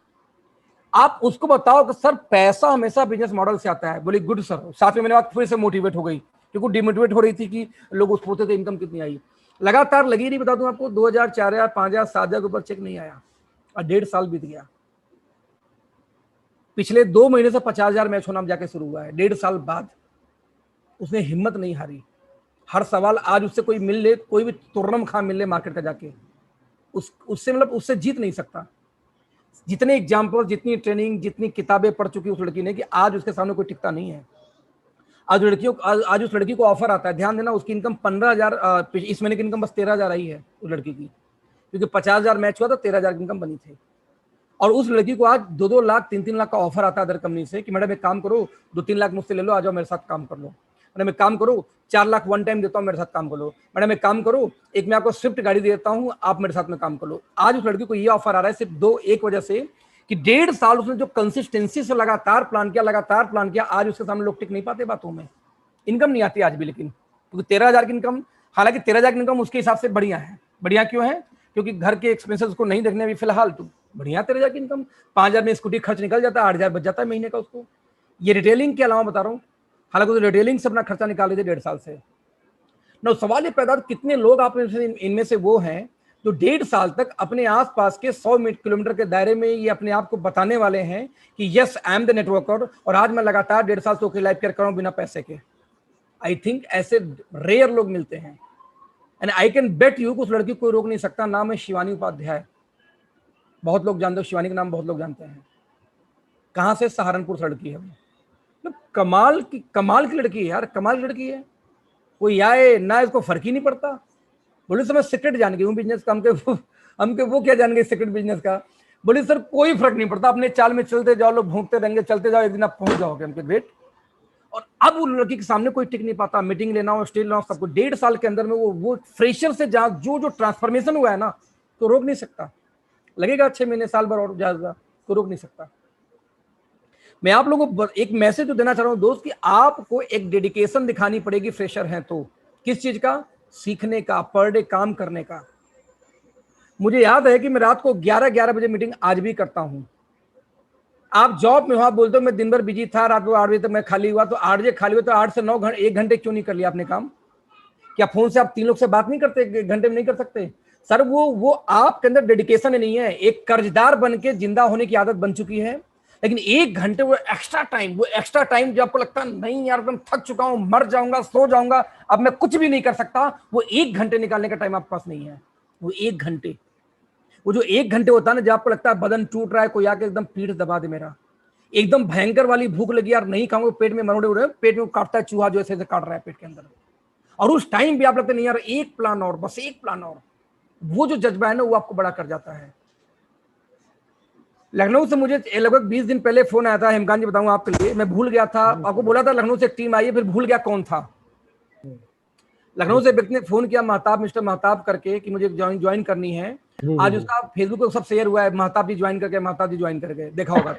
आप उसको बताओ कि सर पैसा हमेशा बिजनेस मॉडल से आता है। बोले गुड सर। साथ में मैंने बात फिर से मोटिवेट हो गई, क्योंकि डिमोटिवेट हो रही थी कि लोग उस पूछते थे इनकम कितनी आई। लगातार लगी नहीं, बता दूं आपको, 2000, 4000, 5000, 7000 के ऊपर चेक नहीं आया और 1.5 साल बीत गया। पिछले 2 महीने से 50,000 मैच होना जाके शुरू हुआ है, 1.5 साल बाद। उसने हिम्मत नहीं हारी। हर सवाल आज उससे कोई मिल ले, कोई भी तुर्रम खां मिल ले मार्केट का जाके, उससे मतलब उससे जीत नहीं सकता। जितने एग्जाम्पल, जितनी ट्रेनिंग, जितनी किताबें पढ़ चुकी उस लड़की ने, कि आज उसके सामने कोई टिकता नहीं है। आज उस लड़की को ऑफर आता है, ध्यान देना, उसकी इनकम 15,000, इस महीने की इनकम बस 13,000 आई है उस लड़की की, क्योंकि 50,000 मैच हुआ तो 13,000 की इनकम बनी थी। और उस लड़की को आज 2-2 लाख, 3-3 लाख का ऑफर आता है अदर कंपनी से कि मैडम एक काम करो, 2-3 लाख मुझसे ले लो, आ जाओ मेरे साथ काम कर लो। मैडम एक काम करो, 4 लाख वन टाइम देता हूँ, मेरे साथ काम कर लो। मैडम एक काम करो, एक मैं आपको स्विफ्ट गाड़ी देता हूँ, आप मेरे साथ में काम कर लो। आज उस लड़की को ये ऑफर आ रहा है सिर्फ एक वजह से कि 1.5 साल उसने जो कंसिस्टेंसी से लगातार प्लान किया, आज उसके सामने लोग टिक नहीं पाते बातों में। इनकम नहीं आती आज भी, लेकिन क्योंकि 13,000 की इनकम, हालांकि 13,000 की इनकम उसके हिसाब से बढ़िया है। बढ़िया क्यों है? क्योंकि घर के एक्सपेंसेस उसको नहीं देखने अभी फिलहाल, तो बढ़िया 13,000 की इनकम। 5,000 में स्कूटी खर्च निकल जाता है, 8,000 बच जाता है महीने का उसको। ये रिटेलिंग के अलावा बता रहा हूँ, हालांकि तो रिटेलिंग से अपना खर्चा निकाल लेते 1.5 साल से। ना सवाल ये पैदा, कितने लोग आप इनमें से वो हैं जो 1.5 साल तक अपने आसपास के 100 किलोमीटर के दायरे में ये अपने आप को बताने वाले हैं कि yes I am the networker, और आज मैं लगातार 1.5 साल से लाइफ केयर कर रहा हूं बिना पैसे के। आई थिंक ऐसे रेयर लोग मिलते हैं, and I can bet you, उस लड़की को कोई रोक नहीं सकता। नाम है शिवानी उपाध्याय, बहुत लोग जानते हो, शिवानी का नाम बहुत लोग जानते हैं। कहां से? सहारनपुर से लड़की है। मतलब कमाल की लड़की है यार, कमाल की लड़की है। कोई आए ना, इसको फर्क ही नहीं पड़ता। बोले सर मैं सीक्रेट जान गई हूँ बिजनेस का। हमके वो क्या जान गए सीक्रेट बिजनेस का? बोले सर कोई फर्क नहीं पड़ता, अपने चाल में चलते जाओ, लोग भूखते रहेंगे, चलते जाओ, एक दिन आप पहुंच जाओगे। हमके ग्रेट। और अब उस लड़की के सामने कोई टिक नहीं पाता, मीटिंग लेना हो, स्टेज लेना हो, सबको 1.5 साल के अंदर में वो फ्रेशर से जहाँ जो ट्रांसफॉर्मेशन हुआ है ना, तो रोक नहीं सकता। लगेगा 6 महीने, साल भर और ज्यादा, तो रोक नहीं सकता। मैं आप लोगों को एक मैसेज तो देना चाह रहा हूं दोस्त, कि आपको एक डेडिकेशन दिखानी पड़ेगी फ्रेशर हैं तो। किस चीज का? सीखने का, पर डे काम करने का। मुझे याद है कि मैं रात को 11 बजे मीटिंग आज भी करता हूं। आप जॉब में हो, आप बोलते हो मैं दिन भर बिजी था, रात को 8 बजे तक मैं खाली हुआ, तो 8 बजे खाली हुआ तो 8 से 9 घंटे, 1 घंटे क्यों नहीं कर लिया आपने काम? क्या फोन से आप 3 लोग से बात नहीं करते? 1 घंटे में नहीं कर सकते? सर वो आपके अंदर डेडिकेशन नहीं है, एक कर्जदार बन के जिंदा होने की आदत बन चुकी है। लेकिन 1 घंटे वो एक्स्ट्रा टाइम जो आपको लगता है नहीं यार एकदम थक चुका हूं, मर जाऊंगा, सो जाऊंगा, अब मैं कुछ भी नहीं कर सकता, वो 1 घंटे निकालने का टाइम आपके पास नहीं है। वो 1 घंटे, वो जो 1 घंटे होता है ना, जब आपको लगता है बदन टूट रहा है, कोई आके एकदम पीठ दबा दे, मेरा एकदम भयंकर वाली भूख लगी यार, नहीं खाऊंगा, पेट में मरोड़े उड़े, पेट में काटता है चूहा जो ऐसे काट रहा है पेट के अंदर, और उस टाइम भी आप लगता नहीं यार एक प्लान और, बस एक प्लान और, वो जो जज्बा है ना वो आपको बड़ा कर जाता है। लखनऊ से मुझे लगभग 20 दिन पहले फोन आया था, हेमकांत जी बताऊंगा आपके लिए, मैं भूल गया था, आपको बोला था लखनऊ से टीम आई है, फिर भूल गया कौन था। लखनऊ से व्यक्ति ने फोन किया, महताब, मिस्टर महताब करके, कि मुझे ज्वाइन करनी है। आज उसका फेसबुक पे सब शेयर हुआ है, महताब जी ज्वाइन करके, महताब जी ज्वाइन करके, देखा होगा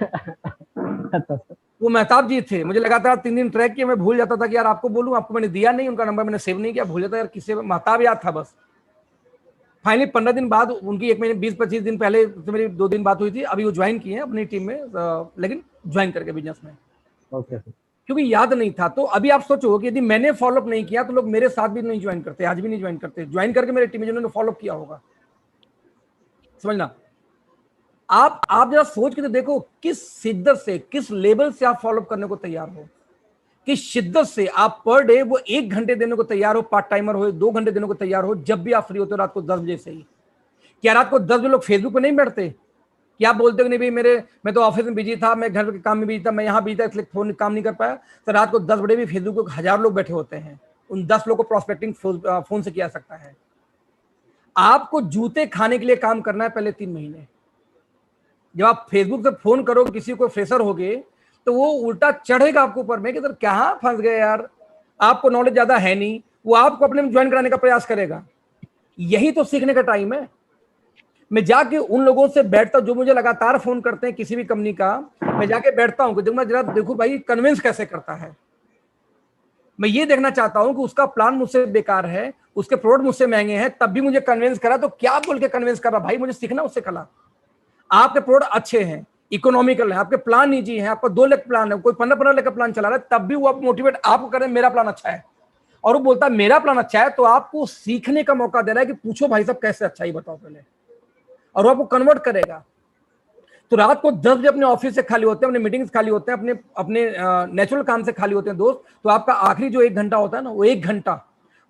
तो। वो महताब जी थे, मुझे लगातार 3 दिन ट्रैक किया, मैं भूल जाता था कि यार आपको बोलूं, आपको मैंने दिया नहीं, उनका नंबर मैंने सेव नहीं किया, भूल जाता यार किससे, महताब याद था बस। फाइनली 15 दिन बाद उनकी, 1 महीने 20-25 दिन पहले तो मेरी 2 दिन बात हुई थी, अभी वो ज्वाइन किए हैं अपनी टीम में, लेकिन ज्वाइन करके बिजनेस में, ओके सर। क्योंकि याद नहीं था। तो अभी आप सोचो कि यदि मैंने फॉलोअप नहीं किया तो लोग मेरे साथ भी नहीं ज्वाइन करते, आज भी नहीं ज्वाइन करते, ज्वाइन करके मेरे टीम में जिन्होंने फॉलोअप किया होगा। समझना, आप जरा सोच के तो देखो किस शिद्दत से, किस लेवल से आप फॉलोअप करने को तैयार हो, किस शिद्दत से आप पर डे वो 1 घंटे देने को तैयार हो, पार्ट टाइमर हो, 2 घंटे देने को तैयार हो, जब भी आप फ्री होते हो रात को 10 बजे से ही। क्या रात को 10 बजे लोग फेसबुक पे नहीं बैठते? क्या आप बोलते हो कि नहीं भाई मैं तो ऑफिस में बिजी था, मैं घर के काम में बिजी था, मैं यहाँ बिजी था इसलिए फोन काम नहीं कर पाया। तो रात को 10 बजे भी फेसबुक पे 1000 लोग बैठे होते हैं, उन 10 लोग को प्रोस्पेक्टिंग फोन से किया सकता है। आपको जूते खाने के लिए काम करना है पहले 3 महीने। जब आप फेसबुक से फोन करो किसी को, फ्रेशर हो गए, तो वो उल्टा चढ़ेगा आपके ऊपर में कि सर कहाँ फंस गए यार, आपको नॉलेज ज्यादा है नहीं, वो आपको अपने में ज्वाइन कराने का प्रयास करेगा। यही तो सीखने का टाइम है। मैं जाके उन लोगों से बैठता हूं जो मुझे लगातार फोन करते हैं किसी भी कंपनी का, मैं जाके बैठता हूं कि मैं जरा देखूं भाई कन्विंस कैसे करता है। मैं ये देखना चाहता हूं कि उसका प्लान मुझसे बेकार है, उसके प्रोडक्ट मुझसे महंगे हैं, तब भी मुझे कन्विंस करा, तो क्या बोल के कन्विंस कर रहा भाई, मुझे सीखना उससे कला। आपके प्रोडक्ट अच्छे हैं, इकोनॉमिकल है, आपके प्लान निजी है, आपका 2 लाख प्लान है, कोई 15-15 लाख का प्लान चला रहा है, तब भी वो आप मोटिवेट आपको करें मेरा प्लान अच्छा है, और वो बोलता है मेरा प्लान अच्छा है, तो आपको सीखने का मौका दे रहा है कि पूछो भाई साहब कैसे अच्छा ही बताओ पहले, और वो आपको कन्वर्ट करेगा। तो रात को 10 बजे अपने ऑफिस से खाली होते हैं, अपने मीटिंग्स खाली होते हैं, अपने अपने नेचुरल काम से खाली होते हैं दोस्त, तो आपका आखिरी जो 1 घंटा होता है ना, वो 1 घंटा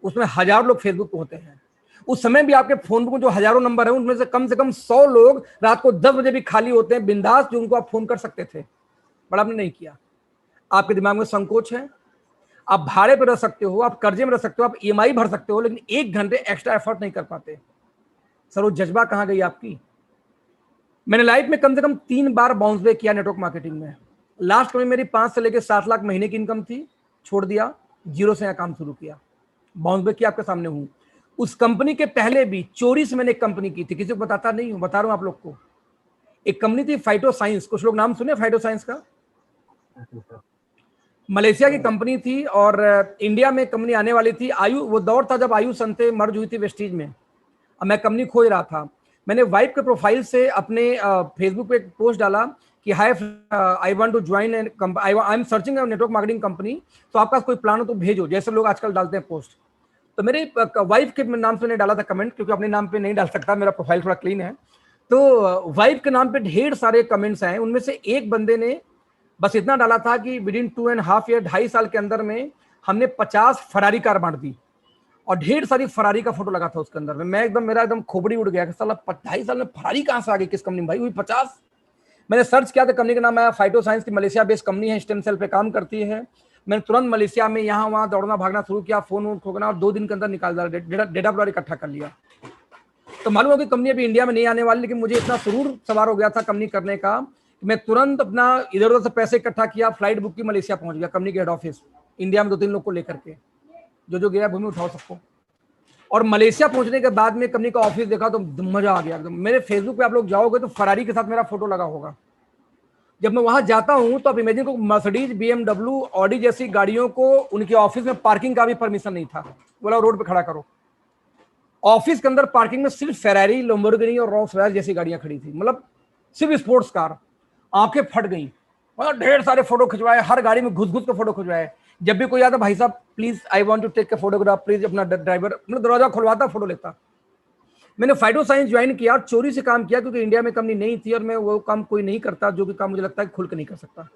उसमें 1000 लोग फेसबुक पे होते हैं। उस समय भी आपके फोन पे जो हजारों नंबर है उनमें से कम 100 लोग रात को 10 बजे भी खाली होते हैं बिंदास, जो उनको आप फोन कर सकते थे, पर आपने नहीं किया। आपके दिमाग में संकोच है, आप भाड़े पर रह सकते हो, आप कर्जे में रह सकते हो, आप ईएमआई भर सकते हो, लेकिन 1 घंटे एक्स्ट्रा एफर्ट नहीं कर पाते। सर वो जज्बा कहां गई आपकी? मैंने लाइफ में कम से कम 3 बार बाउंस बैक किया नेटवर्क मार्केटिंग में। लास्ट में मेरी 5 से लेकर 7 लाख महीने की इनकम थी, छोड़ दिया, जीरो से यहाँ काम शुरू किया, बाउंस बैक किया, आपके सामने हूँ। उस कंपनी के पहले भी चोरी से मैंने एक कंपनी की थी, किसी को बताता नहीं हूँ, बता रहा हूँ आप लोग को। एक कंपनी थी फाइटो साइंस, कुछ लोग नाम सुने फाइटो साइंस का? मलेशिया की कंपनी थी और इंडिया में कंपनी आने वाली थी। वो दौर था जब आयुष अंते मर्ज हुई थी वेस्टीज में, अब मैं कंपनी खोज रहा था। मैंने वाइफ के प्रोफाइल से अपने फेसबुक पे एक पोस्ट डाला कि hi I want to join I am searching network marketing company, तो आपका कोई प्लान हो तो भेजो, जैसे लोग आजकल डालते हैं पोस्ट। तो मेरे वाइफ के नाम से मैंने डाला था कमेंट, क्योंकि अपने नाम पे नहीं डाल सकता, मेरा प्रोफाइल थोड़ा क्लीन है। तो वाइफ के नाम पे ढेर सारे कमेंट्स आए, उनमें से एक बंदे ने बस इतना डाला था कि विद इन 2.5 ईयर, 2.5 साल के अंदर में हमने 50 फरारी कार बांट दी, और ढेर सारी फरारी का फोटो लगा था उसके अंदर में। मैं मेरा एकदम खोपड़ी उड़ गया कि साला 2.5 साल में फरारी कहां से आ गई, किस कंपनी में भाई हुई 50। मैंने सर्च किया था, कंपनी का नाम आया फाइटो साइंस की, मलेशिया बेस्ड कंपनी है, स्टेम सेल पे काम करती है। मैंने तुरंत मलेशिया में यहाँ वहाँ दौड़ना भागना शुरू किया, फोन ठोकना, और 2 दिन के अंदर निकाल दिया, डेटा पूरा इकट्ठा कर लिया। तो मालूम हो कि कंपनी अभी इंडिया में नहीं आने वाली, लेकिन मुझे इतना सुरूर सवार हो गया था कंपनी करने का, मैं तुरंत अपना इधर उधर से पैसे इकट्ठा किया, फ्लाइट बुक की, मलेशिया पहुंच गया कंपनी के हेड ऑफिस, इंडिया में 2-3 लोग को लेकर के, जो गया भूमि उठाओ सबको। और मलेशिया पहुंचने के बाद में कंपनी का ऑफिस देखा तो मजा आ गया एकदम। मेरे फेसबुक पे आप लोग जाओगे तो फरारी के साथ मेरा फोटो लगा होगा। जब मैं वहां जाता हूं तो आप इमेजिन को, मर्सिडीज, बीएमडब्ल्यू, ऑडी जैसी गाड़ियों को उनके ऑफिस में पार्किंग का भी परमिशन नहीं था, बोला रोड पे खड़ा करो। ऑफिस के अंदर पार्किंग में सिर्फ फेरारी, लैम्बोर्गिनी और रोल्स रॉयस जैसी गाड़ियां खड़ी थी, मतलब सिर्फ स्पोर्ट्स कार। आंखें फट गई, मतलब ढेर सारे फोटो खिंचवाए, हर गाड़ी में घुस घुस के फोटो खिंचवाए। जब भी कोई आता, भाई साहब please I want to take a photograph, please, अपना ड्राइवर मतलब दरवाजा खुलवाता, फोटो लेता। मैंने फाइटो साइंस ज्वाइन किया, चोरी से काम किया, क्योंकि इंडिया में कंपनी नहीं थी और मैं वो काम कोई नहीं करता जो भी काम मुझे लगता है खुल के नहीं कर सकता।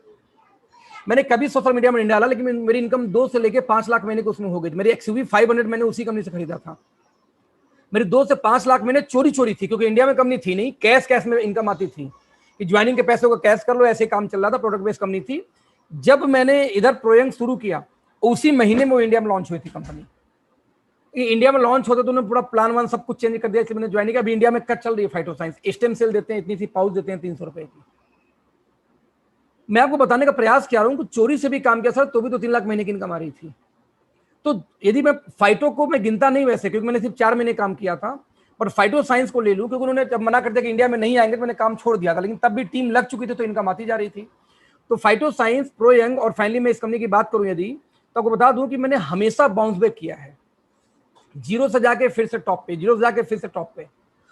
मैंने कभी सोशल मीडिया में नहीं डाला, लेकिन मेरी इनकम 2 से लेकर 5 लाख महीने को उसमें हो गई थी। मेरी XUV 500 मैंने उसी कंपनी से खरीदा था। मेरी 2 से 5 लाख मैंने चोरी थी, क्योंकि इंडिया में कंपनी थी नहीं, कैश में इनकम आती थी कि ज्वाइनिंग के पैसे को कैश कर लो, ऐसे काम चल रहा था, प्रोडक्ट बेस्ड कंपनी थी। जब मैंने इधर प्रोजेक्ट शुरू किया, उसी महीने में वो इंडिया में लॉन्च हुई थी कंपनी। इंडिया में लॉन्च होते तो उन्होंने पूरा प्लान वान सब कुछ चेंज कर दिया, इसलिए मैंने ज्वाइन किया। अभी इंडिया में कट चल रही है फाइटो साइंस, स्टेम सेल देते हैं, इतनी सी पाउच देते हैं 300 रुपए की। मैं आपको बताने का प्रयास किया रहा हूं कि चोरी से भी काम किया सर, तो भी 2-3 लाख महीने की इनकम आ रही थी। तो यदि मैं फाइटो को मैं गिनता नहीं वैसे, क्योंकि मैंने सिर्फ 4 महीने काम किया था, पर फाइटो साइंस को ले लूं, क्योंकि उन्होंने जब मना कर दिया कि इंडिया में नहीं आएंगे, तो मैंने काम छोड़ दिया था, लेकिन तब भी टीम लग चुकी थी तो इनकम आती जा रही थी। तो फाइटो साइंस, प्रो यंग, और फाइनली मैं इस कंपनी की बात करूं यदि, तो आपको बता दूं कि मैंने हमेशा बाउंस बैक किया है। जीरो से जाके फिर से टॉप पे, जीरो से जाके फिर से टॉप पे।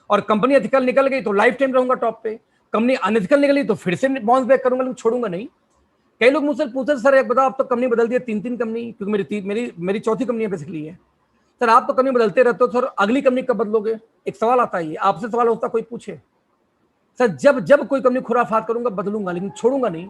और कंपनी एथिकल निकल गई तो लाइफ टाइम रहूंगा टॉप पे, कंपनी अनएथिकल निकली तो फिर से बाउंस बैक करूंगा, लेकिन छोड़ूंगा नहीं। कई लोग मुझसे पूछते सर एक बताओ, आप तो कंपनी बदल दिए, 3 कंपनी, क्योंकि मेरी चौथी कंपनी बेसिकली है। सर आप तो कंपनी बदलते रहते हो, सर अगली कंपनी कब बदलोगे? एक सवाल आता है, आपसे सवाल होता कोई पूछे। सर जब जब कोई कंपनी खुराफात करूंगा बदलूंगा, लेकिन छोड़ूंगा नहीं।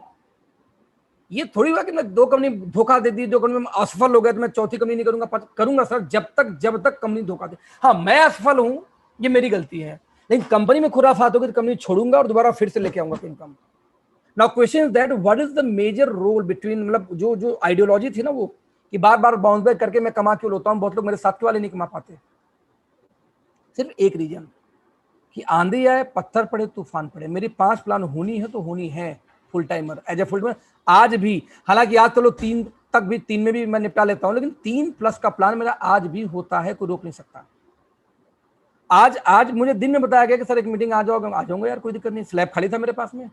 ये थोड़ी हुआ कि मैं 2 कंपनी धोखा दे दी, 2 कंपनी में असफल हो गया तो मैं चौथी कंपनी नहीं करूंगा, करूंगा सर जब तक कंपनी धोखा दे। हाँ मैं असफल हूं, ये मेरी गलती है, लेकिन कंपनी में खुराफात होगी तो कंपनी छोड़ूंगा और दोबारा फिर से लेके आऊंगा income. Now question is that what is the major role between, मतलब जो आइडियोलॉजी थी ना वो, कि बार बार बाउंस बैक करके मैं कमा क्यों लेता हूं, बहुत लोग मेरे साथ वाले नहीं कमा पाते। सिर्फ एक रीजन कि आंधी आए, पत्थर पड़े, तूफान पड़े, मेरी 5 प्लान होनी है तो होनी है full timer, as a full timer आज भी। हालांकि आज चलो 3 तक भी, 3 में भी मैं निपटा लेता हूं, लेकिन 3+ का प्लान मेरा आज भी होता है, कोई रोक नहीं सकता। आज मुझे दिन में बताया गया कि सर एक मीटिंग आ जाऊंगा यार, कोई दिक्कत नहीं, स्लैब खाली था मेरे पास में।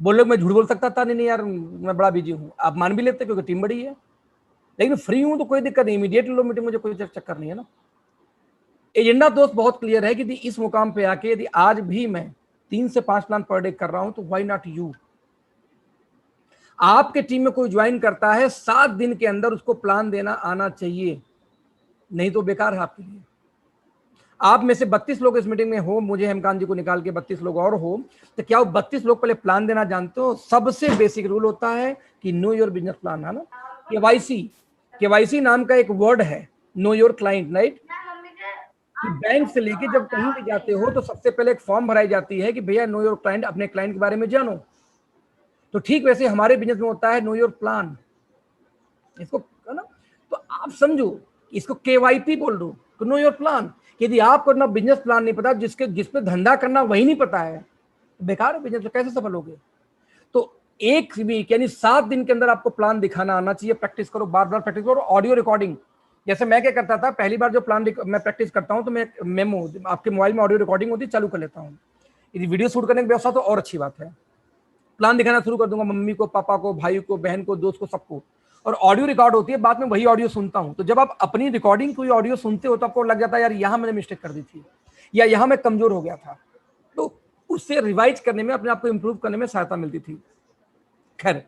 बोलो मैं झूठ बोल सकता था, नहीं यार मैं बड़ा बिजी हूँ, आप मान भी लेते क्योंकि टीम बड़ी है, लेकिन फ्री हूं तो कोई दिक्कत नहीं, इमीडिएट लो मीटिंग, मुझे कोई चक्कर नहीं है ना। एजेंडा दोस्त बहुत क्लियर है कि यदि इस मुकाम पे आके यदि आज भी मैं 3 से 5 प्लान पर डे कर रहा हूं तो व्हाई नॉट यू। आपके टीम में कोई ज्वाइन करता है, 7 दिन के अंदर उसको प्लान देना आना चाहिए, नहीं तो बेकार है आपके लिए। आप में से 32 लोग इस मीटिंग में हो, मुझे हेमकांत जी को निकाल के 32 लोग और हो, तो क्या वो 32 लोग पहले प्लान देना जानते हो? सबसे बेसिक रूल होता है कि नो योर बिजनेस प्लान, है ना। केवाईसी नाम का एक वर्ड है, नो योर क्लाइंट, राइट। कि बैंक से लेके जब कहीं भी जाते हो तो सबसे पहले एक फॉर्म भराई जाती है कि भैया नो योर क्लाइंट, अपने क्लाइंट के बारे में जानो। तो ठीक वैसे हमारे बिजनेस में होता है नो योर प्लान, इसको, है ना। तो आप समझो, इसको केवाईपी बोल दो, नो योर प्लान। यदि आपको अपना बिजनेस प्लान नहीं पता, जिस पे धंधा करना वही नहीं पता है, तो बेकार है बिजनेस, कैसे सफल होगे? तो एक वीक यानी 7 दिन के अंदर आपको प्लान दिखाना आना चाहिए। प्रैक्टिस करो, बार बार प्रैक्टिस करो। ऑडियो रिकॉर्डिंग, जैसे मैं क्या करता था, पहली बार जो प्लान मैं प्रैक्टिस करता हूं तो मैं मेमो, आपके मोबाइल में ऑडियो रिकॉर्डिंग होती है, चालू कर लेता हूं। यदि वीडियो शूट करने की व्यवस्था तो और अच्छी बात है। प्लान दिखाना शुरू कर दूंगा मम्मी को, पापा को, भाई को, बहन को, दोस्त को, सबको। और ऑडियो रिकॉर्ड होती है, बाद में वही ऑडियो सुनता हूं। तो जब आप अपनी रिकॉर्डिंग कोई ऑडियो सुनते हो तो आपको लग जाता है यार यहां मैंने मिस्टेक कर दी थी, या यहां मैं कमजोर हो गया था, तो उससे रिवाइज करने में, अपने आप को इंप्रूव करने में सहायता मिलती थी। खैर,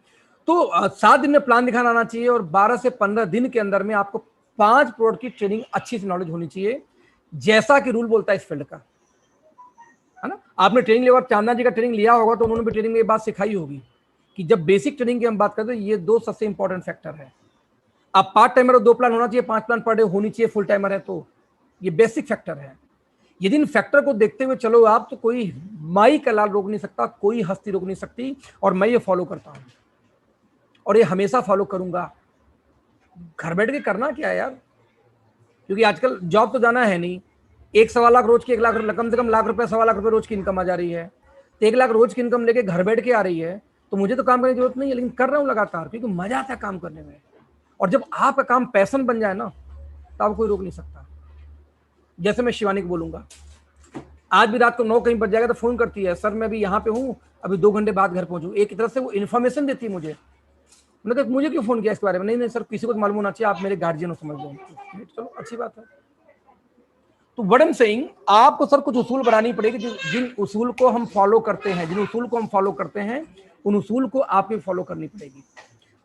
तो 7 दिन में प्लान दिखाना आना चाहिए, और 12 से 15 दिन के अंदर में आपको 5 प्रोडक्ट की ट्रेनिंग अच्छी से नॉलेज होनी चाहिए, जैसा कि रूल बोलता है इस फील्ड का, है ना। आपने ट्रेनिंग लिया, चांदना जी का ट्रेनिंग लिया होगा तो उन्होंने भी ट्रेनिंग में ये बात सिखाई होगी कि जब बेसिक ट्रेनिंग की हम बात करते हैं, ये 2 सबसे इंपॉर्टेंट फैक्टर है। आप पार्ट टाइमर हो, 2 प्लान होना चाहिए, 5 प्लान पर डे होनी चाहिए, फुल टाइमर है तो ये बेसिक फैक्टर है। यदि इन फैक्टर को देखते हुए चलो आप, तो कोई माई का लाल रोक नहीं सकता, कोई हस्ती रोक नहीं सकती। और मैं ये फॉलो करता हूं और ये हमेशा फॉलो करूंगा। घर बैठ के करना क्या है यार, क्योंकि आजकल जॉब तो जाना है नहीं। 1-1.25 लाख रोज की, 1 लाख, कम से कम लाख रुपए, 1.25 लाख रुपए रोज की इनकम आ जा रही है। तो 1 लाख रोज की इनकम लेके घर बैठ के आ रही है, तो मुझे तो काम करने की जरूरत नहीं है, लेकिन कर रहा हूँ लगातार, क्योंकि मजा आता है काम करने में। और जब आपका काम पैशन बन जाए ना, तो आपको कोई रोक नहीं सकता। जैसे मैं शिवानी को बोलूंगा, आज भी रात को 9 कहीं बज जाएगा तो फोन करती है, सर मैं अभी यहाँ पे हूँ, अभी 2 घंटे बाद घर पहुंचू। एक तरह से वो इन्फॉर्मेशन देती है मुझे। मैंने कहा मुझे क्यों फोन किया इसके बारे में? नहीं सर, किसी को तो मालूम होना चाहिए, आप मेरे गार्जियन हो, समझ लो। चलो अच्छी बात है। तो व्हाट आई एम सेइंग, आपको सर कुछ उसूल बनानी पड़ेगी, जिन उसूल को हम फॉलो करते हैं, उन उसूल को आपको फॉलो करनी पड़ेगी।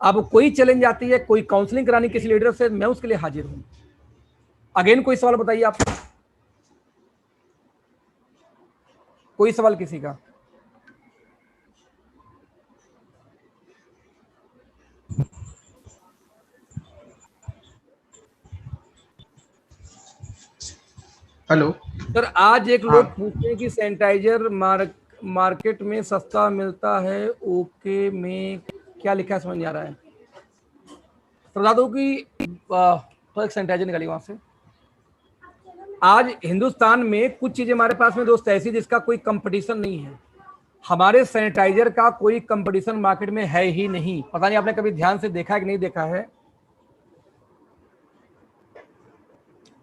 अब कोई चैलेंज आती है, कोई काउंसलिंग करानी किसी लीडर से, मैं उसके लिए हाजिर हूं। अगेन कोई सवाल बताइए आप, कोई सवाल किसी का? हेलो। सर आज एक हाँ। लोग पूछते हैं कि सैनिटाइजर मार्केट में सस्ता मिलता है, ओके में क्या लिखा है समझ नहीं आ रहा है। तो बता दो कि तो एक सैनिटाइजर निकाली वहां से। आज हिंदुस्तान में कुछ चीजें हमारे पास में दोस्त ऐसी जिसका कोई कंपटीशन नहीं है। हमारे सैनिटाइजर का कोई कंपटीशन मार्केट में है ही नहीं। पता नहीं आपने कभी ध्यान से देखा है कि नहीं देखा है।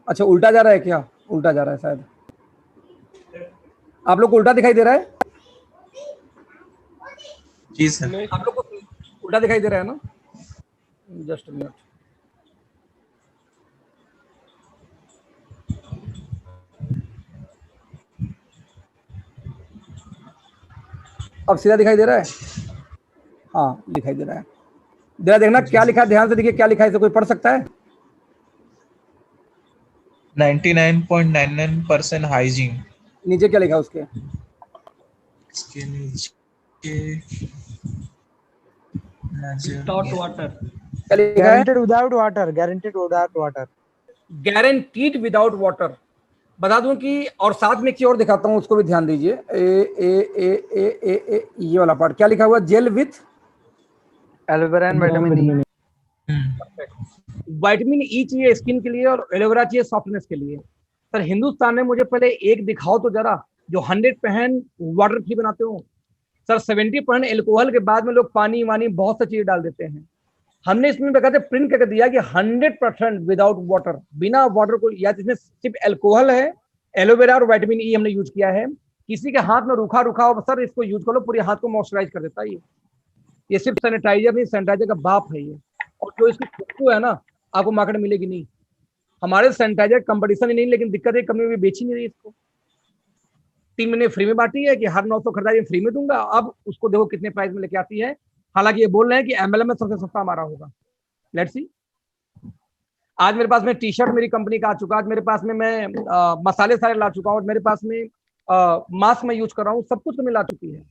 अच्छा उल्टा जा रहा है क्या? उल्टा जा रहा है शायद, आप लोग को उल्टा दिखाई दे रहा है? जी सर। आप लोग को उल्टा दिखाई दे रहा है ना? Just minute. अब सीधा दिखाई दे रहा है? हाँ दिखाई दे रहा है। जरा देखना क्या लिखा है, ध्यान से देखिए क्या लिखा है, इसे कोई पढ़ सकता है? 99.99% हाइजीन। नीचे क्या लिखा है उसके? इसके नीचे विदाउट वाटर, क्या लिखा है? guaranteed without water, guaranteed without water. Guaranteed without water. बता दूं कि, और साथ में एक चीज और दिखाता हूं, उसको भी ध्यान दीजिए। ये वाला पार्ट क्या लिखा हुआ? Gel with Aloe and vitamin E. Vitamin E चाहिए स्किन के लिए और एलोवेरा चाहिए सॉफ्टनेस के लिए। सर हिंदुस्तान में मुझे पहले एक दिखाओ तो जरा जो 100% वाटर फ्री बनाते हो। सर 70% एल्कोहल के बाद में लोग पानी वानी बहुत सी चीजें डाल देते हैं। हमने इसमें बकायदे प्रिंट करके दिया कि 100% विदाउट वाटर, बिना वाटर को, या इसमें सिर्फ एल्कोहल है, एलोवेरा और विटामिन ई हमने यूज किया है। किसी के हाथ में रूखा रूखा हो सर, इसको यूज करो, पूरे हाथ को मॉइस्चराइज कर देता है ये सिर्फ सैनिटाइजर नहीं, सैनिटाइजर का बाप है ये। और जो इसकी खुशबू है ना, आपको मार्केट में मिलेगी नहीं। हमारे सैनिटाइजर कंपटीशन ही नहीं, लेकिन दिक्कत है कंपनी में बेच ही नहीं रही इसको। 3 महीने फ्री में बांटी है कि हर 900 खरीदारी फ्री में दूंगा। अब उसको देखो कितने प्राइस में लेके आती है। हालांकि ये बोल रहे हैं कि एमएलएम में सबसे सस्ता हमारा होगा। Let's see. आज मेरे पास में टी शर्ट मेरी कंपनी का आ चुका है, आज मेरे पास में मैं मसाले सारे ला चुका हूँ, और मेरे पास में मास्क में यूज कर रहा हूँ, सब कुछ तो मैं ला चुकी है।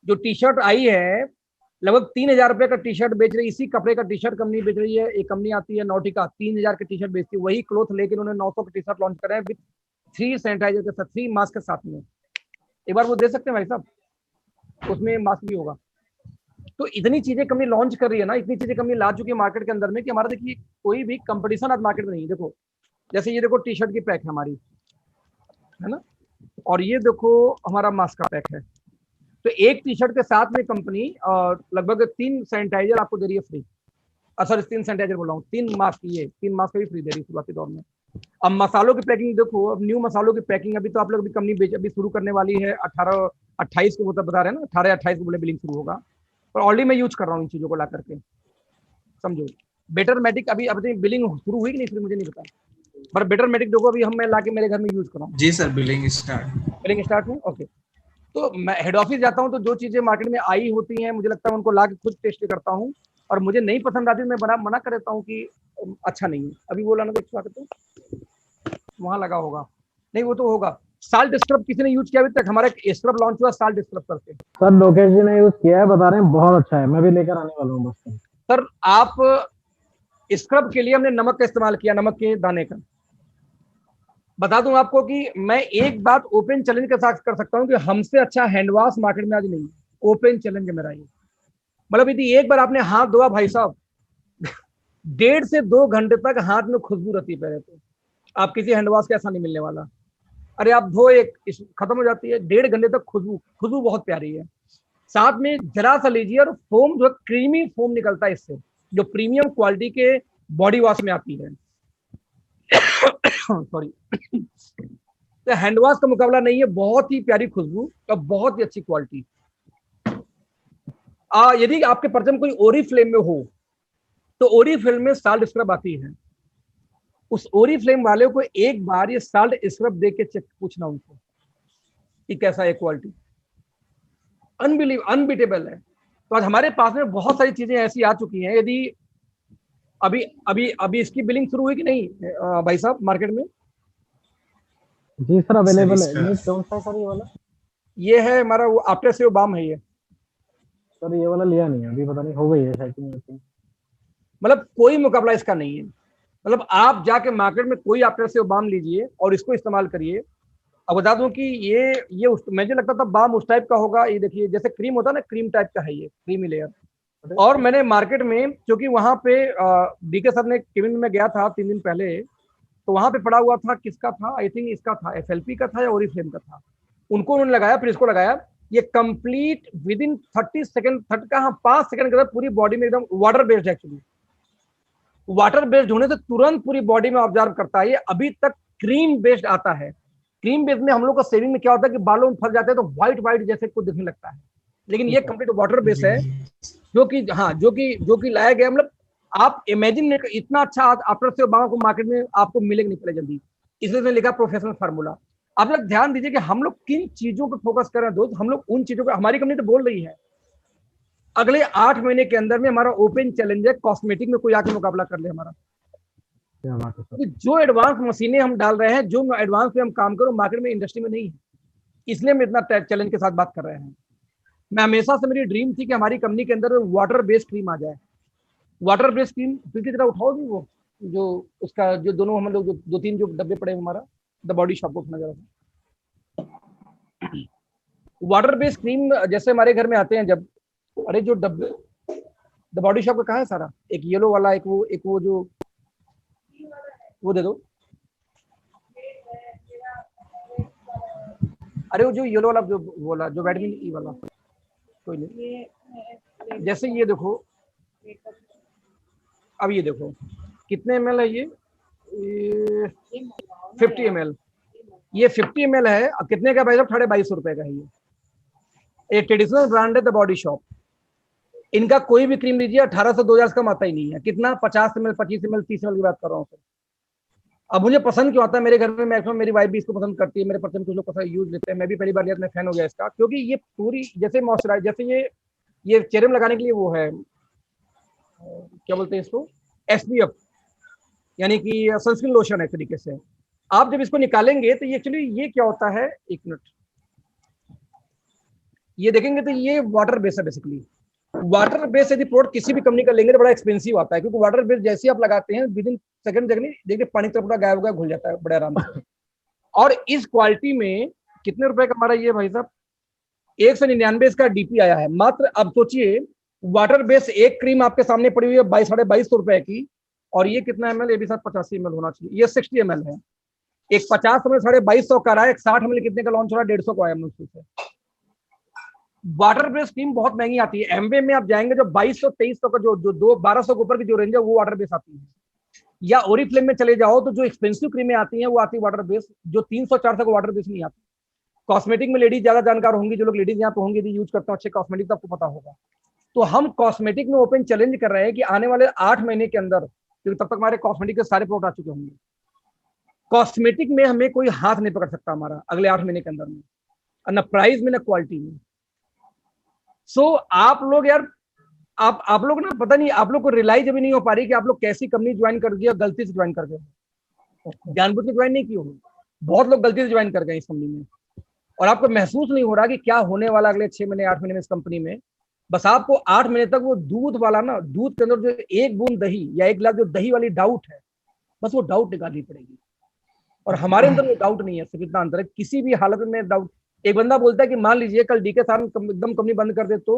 जो टी शर्ट आई है लगभग 3000 रुपए का टी शर्ट बेच रही है, इसी कपड़े का टी शर्ट कंपनी बेच रही है। एक कंपनी आती है नॉटिका, 3000 के टी शर्ट बेचती है। वही क्लोथ लेकर उन्होंने 900 के टी शर्ट लॉन्च करे हैं विद 3 सैनिटाइजर के साथ, 3 मास्क के साथ में। एक बार वो दे सकते हैं भाई साहब, उसमें मास्क भी होगा। तो इतनी चीजें कंपनी लॉन्च कर रही है ना, इतनी चीजें कंपनी ला चुकी है मार्केट के अंदर में कि हमारा देखिए कोई भी कंपटीशन आज मार्केट में नहीं है। देखो जैसे ये देखो टी शर्ट की पैक है हमारी, है ना, और ये देखो हमारा मास्क का पैक है। तो एक टी शर्ट के साथ में कंपनी लगभग 3 सैनिटाइजर आपको दे रही है फ्री। सॉरी 3 सैनिटाइजर बोला हूँ, 3 मास्क, ये 3 मास्क भी फ्री दे रही है शुरुआती दौर में। अब मसालों की पैकिंग देखो, अब न्यू मसालों की पैकिंग अभी तो आप लोग भी कंपनी अभी शुरू करने वाली है। 28 को बता रहे हैं ना, 18-28 को बोले बिलिंग शुरू होगा। और ऑलरेडी मैं यूज कर रहा हूँ इन चीजों को ला करके, समझो। बेटरमेटिक अभी बिलिंग शुरू हुई कि नहीं शुरू मुझे नहीं पता, पर बेटरमेटिक देखो अभी हम मैं ला के मेरे घर में यूज कर रहा हूँ। जी सर, बिलिंग स्टार्ट है। ओके, तो मैं हेड ऑफिस जाता हूँ तो जो चीजें मार्केट में आई होती हैं मुझे लगता है उनको ला के खुद टेस्ट करता हूँ, और मुझे नहीं पसंद आती मैं मना कर देता हूँ कि अच्छा नहीं है। अभी बोला ना तो वहां लगा होगा, नहीं वो तो होगा। साल्ट स्क्रब किसी ने यूज किया अभी तक? हमारा एक स्क्रब लॉन्च हुआ साल्ट स्क्रब करके। सर लोकेश जी ने यूज किया है, बता रहे हैं बहुत अच्छा है, मैं भी लेकर आने वाला हूँ बस। सर आप स्क्रब के लिए हमने नमक का इस्तेमाल किया, नमक के दाने का। बता दूं आपको कि मैं एक बात ओपन चैलेंज के साथ कर सकता हूं कि हमसे अच्छा हैंड वॉश मार्केट में आज नहीं है। ओपन चैलेंज है मेरा ये। मतलब यदि एक बार आपने हाथ धोआ भाई साहब 1.5 से 2 घंटे तक हाथ में खुशबू रहती है पहले तो। आप किसी हैंड वॉश के ऐसा नहीं मिलने वाला। अरे आप धो एक खत्म हो जाती है, 1.5 घंटे तक खुशबू बहुत प्यारी है। साथ में जरा सा लीजिए और फोम जो क्रीमी फोम निकलता है इससे, जो प्रीमियम क्वालिटी के बॉडी वॉश में आती है। सॉरी तो हैंड वॉश का मुकाबला नहीं है, बहुत ही प्यारी खुशबू और बहुत ही अच्छी क्वालिटी। यदि आपके परचम कोई ओरीफ्लेम में हो तो ओरीफ्लेम में साल्ट स्क्रब आती है। उस ओरीफ्लेम वाले को एक बार ये साल्ट स्क्रब दे के चेक पूछना उनको कि कैसा है क्वालिटी। अनबीटेबल है। तो आज हमारे पास में बहुत सारी चीजें ऐसी आ चुकी हैं। यदि अभी अभी अभी इसकी बिलिंग शुरू हुई कि नहीं भाई साहब मार्केट में? जी सर अवेलेबल है। ये कौन सा सर ये वाला? ये है हमारा वो आफ्टर सेव बाम है ये। सर ये वाला लिया नहीं है अभी, पता नहीं हो गई है सेटिंग। मतलब कोई मुकाबला इसका नहीं है। मतलब आप जाके मार्केट में कोई आफ्टर सेव बाम लीजिए और इसको इस्तेमाल करिए। अब बता दूं कि ये मुझे लगता था बाम उस टाइप का होगा। ये देखिए जैसे क्रीम होता है ना, क्रीम टाइप का है ये, क्रीमी लेयर। और मैंने मार्केट में, क्योंकि वहां पे डीके सर ने केबिन में गया था 3 दिन पहले, तो वहां पे पड़ा हुआ था, किसका था, आई थिंक इसका था, एफएलपी का था या ओरीफ्लेम का था। उन्होंने लगाया, फिर इसको लगाया। ये complete with in 30 second, 5 second के अंदर पूरी बॉडी में एकदम water based. Actually water based होने से तुरंत पूरी बॉडी में ऑब्जर्व करता है। ये अभी तक क्रीम बेस्ड आता है। क्रीम बेस्ड में हम लोग का सेविंग में क्या होता है कि बालों में फंस जाते हैं तो व्हाइट जैसे कुछ दिखने लगता है, लेकिन ये कंप्लीट वाटर बेस्ड है, जो कि लाया गया। मतलब आप इमेजिन, इतना अच्छा आफ्टर सेव बाम को मार्केट में आपको मिलेगा नहीं पहले जल्दी, इसलिए लिखा प्रोफेशनल फार्मूला। आप लोग ध्यान दीजिए कि हम लोग किन चीजों पर फोकस कर रहे हैं दोस्त। हम लोग उन चीजों पर, हमारी कंपनी तो बोल रही है अगले 8 महीने के अंदर में हमारा ओपन चैलेंज है कॉस्मेटिक में कोई आके मुकाबला कर ले हमारा। तो जो एडवांस मशीनें हम डाल रहे हैं, जो एडवांस पे हम काम करो, मार्केट में इंडस्ट्री में नहीं है, इसलिए हम इतना चैलेंज के साथ बात कर रहे हैं। मैं हमेशा से, मेरी ड्रीम थी कि हमारी कंपनी के अंदर वाटर बेस्ड क्रीम आ जाए। वाटर बेस्ड क्रीम की तरह उठाओगी वो जो उसका जो दोनों हम लोग जो 2-3 जो डब्बे पड़े हमारा द बॉडी शॉप को उठना जरा। वाटर बेस्ड क्रीम जैसे हमारे घर में आते हैं जब, अरे जो डब्बे द बॉडी शॉप का कहाँ है सारा, एक येलो वाला, एक वो जो वो दे दो। अरे वो जो येलो वाला जो बोला, जो विटामिन ई वाला, कोई नहीं। जैसे ये देखो, अब ये देखो कितने ml है ये 50 ml। ये 50 ml है। अब कितने का भाई साहब? 22.5 रुपए का है ये। एक ट्रेडिशनल ब्रांड है द बॉडी शॉप। इनका कोई भी क्रीम लीजिए 1800 से 2000 से कम आता ही नहीं है। कितना? 50 ml, 25 ml, 30 ml की बात कर रहा हूँ सर। अब मुझे पसंद क्यों आता है? मेरे घर में मैक्सिमम मेरी वाइफ भी इसको पसंद करती है, मेरे पर्सन कुछ लोग पसंद यूज लेते हैं, मैं भी पहली बार लिया तो मैं फैन हो गया इसका, क्योंकि ये पूरी जैसे मॉइस्चराइज, जैसे ये चेहरे में लगाने के लिए वो है, क्या बोलते हैं इसको, SPF, यानी कि सनस्क्रीन लोशन है एक तरीके से। आप जब इसको निकालेंगे तो ये एक्चुअली ये क्या होता है, एक मिनट, ये देखेंगे तो ये वाटर बेस है बेसिकली। वाटर बेस यदि प्रोडक्ट किसी भी कंपनी का लेंगे तो बड़ा एक्सपेंसिव आता है, क्योंकि वाटर बेस जैसे आप लगाते हैं विद इन सेकंड देखिए पानी तो पूरा गायब होगा, घुल जाता है बड़े आराम से। और इस क्वालिटी में कितने रुपए का हमारा ये भाई साहब 199 इसका डीपी आया है मात्र। अब सोचिए वाटर बेस एक क्रीम आपके सामने पड़ी हुई है 22-22.5 रुपए की, और ये कितना ml? ये भी साथ 85 ml होना चाहिए, ये 60 ml है। एक 50 ml 2250 का रहा है, एक 60 ml कितने का लॉन्च हो रहा है? 150 को आया मुझसे से। वाटर बेस क्रीम बहुत महंगी आती है। एमवे में आप जाएंगे जो 2200-2300 का जो 1200 के ऊपर की जो रेंज है वो वाटर बेस आती है। या ओरिफ्लेम में चले जाओ तो जो एक्सपेंसिव क्रीमें आती हैं वो आती है वाटर बेस, जो 300-400 का वाटर बेस नहीं आती। कॉस्मेटिक में लेडीज ज्यादा जानकार होंगी, जो लोग लेडीज यहाँ पे होंगे यदि यूज करते हो अच्छे कॉस्मेटिक तो आपको पता होगा। तो हम कॉस्मेटिक में ओपन चैलेंज कर रहे हैं कि आने वाले 8 महीने के अंदर, क्योंकि तब तक हमारे कॉस्मेटिक के सारे प्रोडक्ट आ चुके होंगे, कॉस्मेटिक में हमें कोई हाथ नहीं पकड़ सकता हमारा अगले 8 महीने के अंदर में, न प्राइस में न क्वालिटी में। सो आप लोग यार, आप लोग ना, पता नहीं आप लोग को रियलाइज अभी नहीं हो पा रही कि आप लोग कैसी कंपनी ज्वाइन कर दिया, गलती से ज्वाइन कर गए, जानबूझ के ज्वाइन नहीं की होगी। बहुत लोग गलती से ज्वाइन कर गए इस कंपनी में, और आपको महसूस नहीं हो रहा कि क्या होने वाला अगले 6 महीने 8 महीने में इस कंपनी में। बस आपको 8 महीने तक वो दूध वाला ना, दूध के अंदर जो एक बूंद दही या एक गिलास जो दही वाली डाउट है, बस वो डाउट निकालनी पड़ेगी। और हमारे अंदर वो डाउट नहीं है, सिर्फ इतना अंतर है, किसी भी हालत में डाउट। एक बंदा बोलता है कि मान लीजिए कल डीके सारन एकदम कंपनी बंद कर दे तो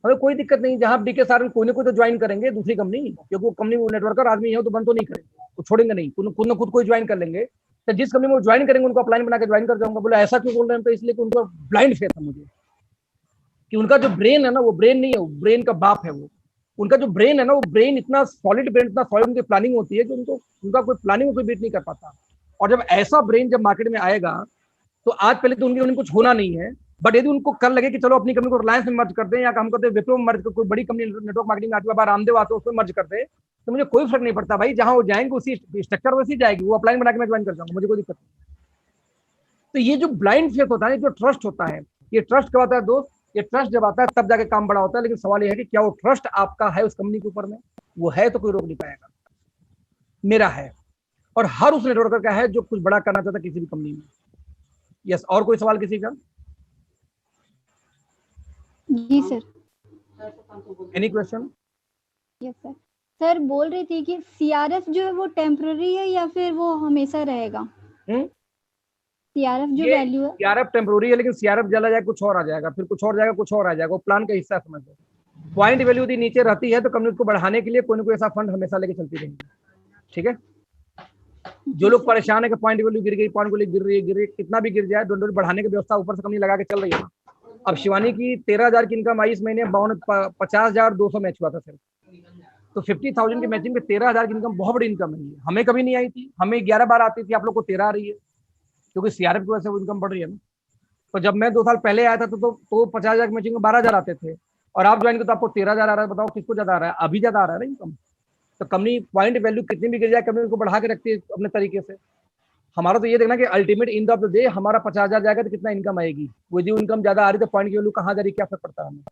हमें कोई दिक्कत नहीं, जहां डीके सारन कोई ना कोई तो ज्वाइन करेंगे दूसरी कंपनी, क्योंकि वो कंपनी वो नेटवर्कर आदमी है तो बंद तो नहीं करेंगे, वो छोड़ेंगे नहीं, खुद ना खुद कोई ज्वाइन कर लेंगे। तो जिस कंपनी में वो ज्वाइन करेंगे उनको अपलाइन बना के ज्वाइन कर जाऊंगा। बोले ऐसा क्यों बोल रहे हैं? तो इसलिए कि उनको ब्लाइंड फेथ है मुझे, कि उनका जो ब्रेन है ना वो ब्रेन नहीं है, वो ब्रेन का बाप है वो। उनका जो ब्रेन है ना वो ब्रेन इतना सॉलिड, ब्रेन इतना सॉलिड, उनकी प्लानिंग होती है कि उनको उनका कोई प्लानिंग कोई बीट नहीं कर पाता। और जब ऐसा ब्रेन जब मार्केट में आएगा तो आज पहले तो उनके कुछ होना नहीं है, बट यदि उनको कल लगे कि चलो अपनी कंपनी को रिलायंस में मर्ज कर दें, या काम करते विप्रो में मर्ज कर, कोई बड़ी कंपनी नेटवर्क मार्केटिंग आती है, रामदेव आते उसमें मर्ज करते, तो मुझे कोई फर्क नहीं पड़ता भाई, जहां वो जाएंगे उसी स्ट्रक्चर वैसी जाएगी, वो अपलाइन बना के मैं ज्वाइन कर जाऊंगा, मुझे कोई दिक्कत नहीं। तो ये जो ब्लाइंड फेथ होता है, जो ट्रस्ट होता है, ये ट्रस्ट कब आता है दोस्त? ये ट्रस्ट जब आता है तब जाके काम बड़ा होता है। लेकिन सवाल ये है कि क्या वो ट्रस्ट आपका है उस कंपनी के ऊपर में? वो है तो कोई रोक नहीं पाएगा। मेरा है, और हर उस नेटवर्कर का है जो कुछ बड़ा करना चाहता है किसी भी कंपनी में। यस, और कोई सवाल किसी का? जी sir. Any question? Yes sir. Sir बोल रही थी कि सीआरएफ जो है वो टेम्पररी है या फिर वो हमेशा रहेगा? सीआरएफ जो वैल्यू है, सीआरएफ टेम्पररी है, लेकिन सीआरएफ चला जाए कुछ और आ जाएगा, फिर कुछ और जाएगा, कुछ और आ जाएगा, वो प्लान का हिस्सा है, समझ लो। पॉइंट वैल्यू यदि नीचे रहती है तो कंपनी को बढ़ाने के लिए कोई ना कोई ऐसा फंड हमेशा लेके चलती रहेगी। ठीक है, जो लोग परेशान है कि पॉइंट वैल्यू गिर गई, पॉइंट वैल्यू गिर रही है, कितना भी गिर जाए, डोंट बढ़ाने की व्यवस्था ऊपर से कंपनी लगा के चल रही है। अब शिवानी की 13,000 की इनकम आई इस महीने, 50,200 मैच हुआ था सिर्फ, तो 50,000 की मैचिंग में 13,000 की इनकम बहुत बड़ी इनकम है। हमें कभी नहीं आई थी, हमें 11 बार आती थी, आप लोग को 13 आ रही है, क्योंकि सीआरएफ की वजह से वो इनकम बढ़ रही है ना। तो जब मैं 2 साल पहले आया था तो 50,000 की मैचिंग में 12,000 आते थे, और आप ज्वाइन करते तो आपको 13,000 आ रहा है। बताओ किसको ज्यादा आ रहा है? अभी ज्यादा आ रहा है ना इनकम। तो कंपनी पॉइंट वैल्यू कितनी भी गिर जाए, कंपनी को बढ़ा के रखती है अपने तरीके से। हमारा तो ये देखना कि ultimate in of the day हमारा 50,000 जाएगा तो कितना इनकम आएगी, वो जो इनकम ज्यादा आ रही तो पॉइंट की वैल्यू कहाँ जा रही, क्या फर्क पड़ता है हमें।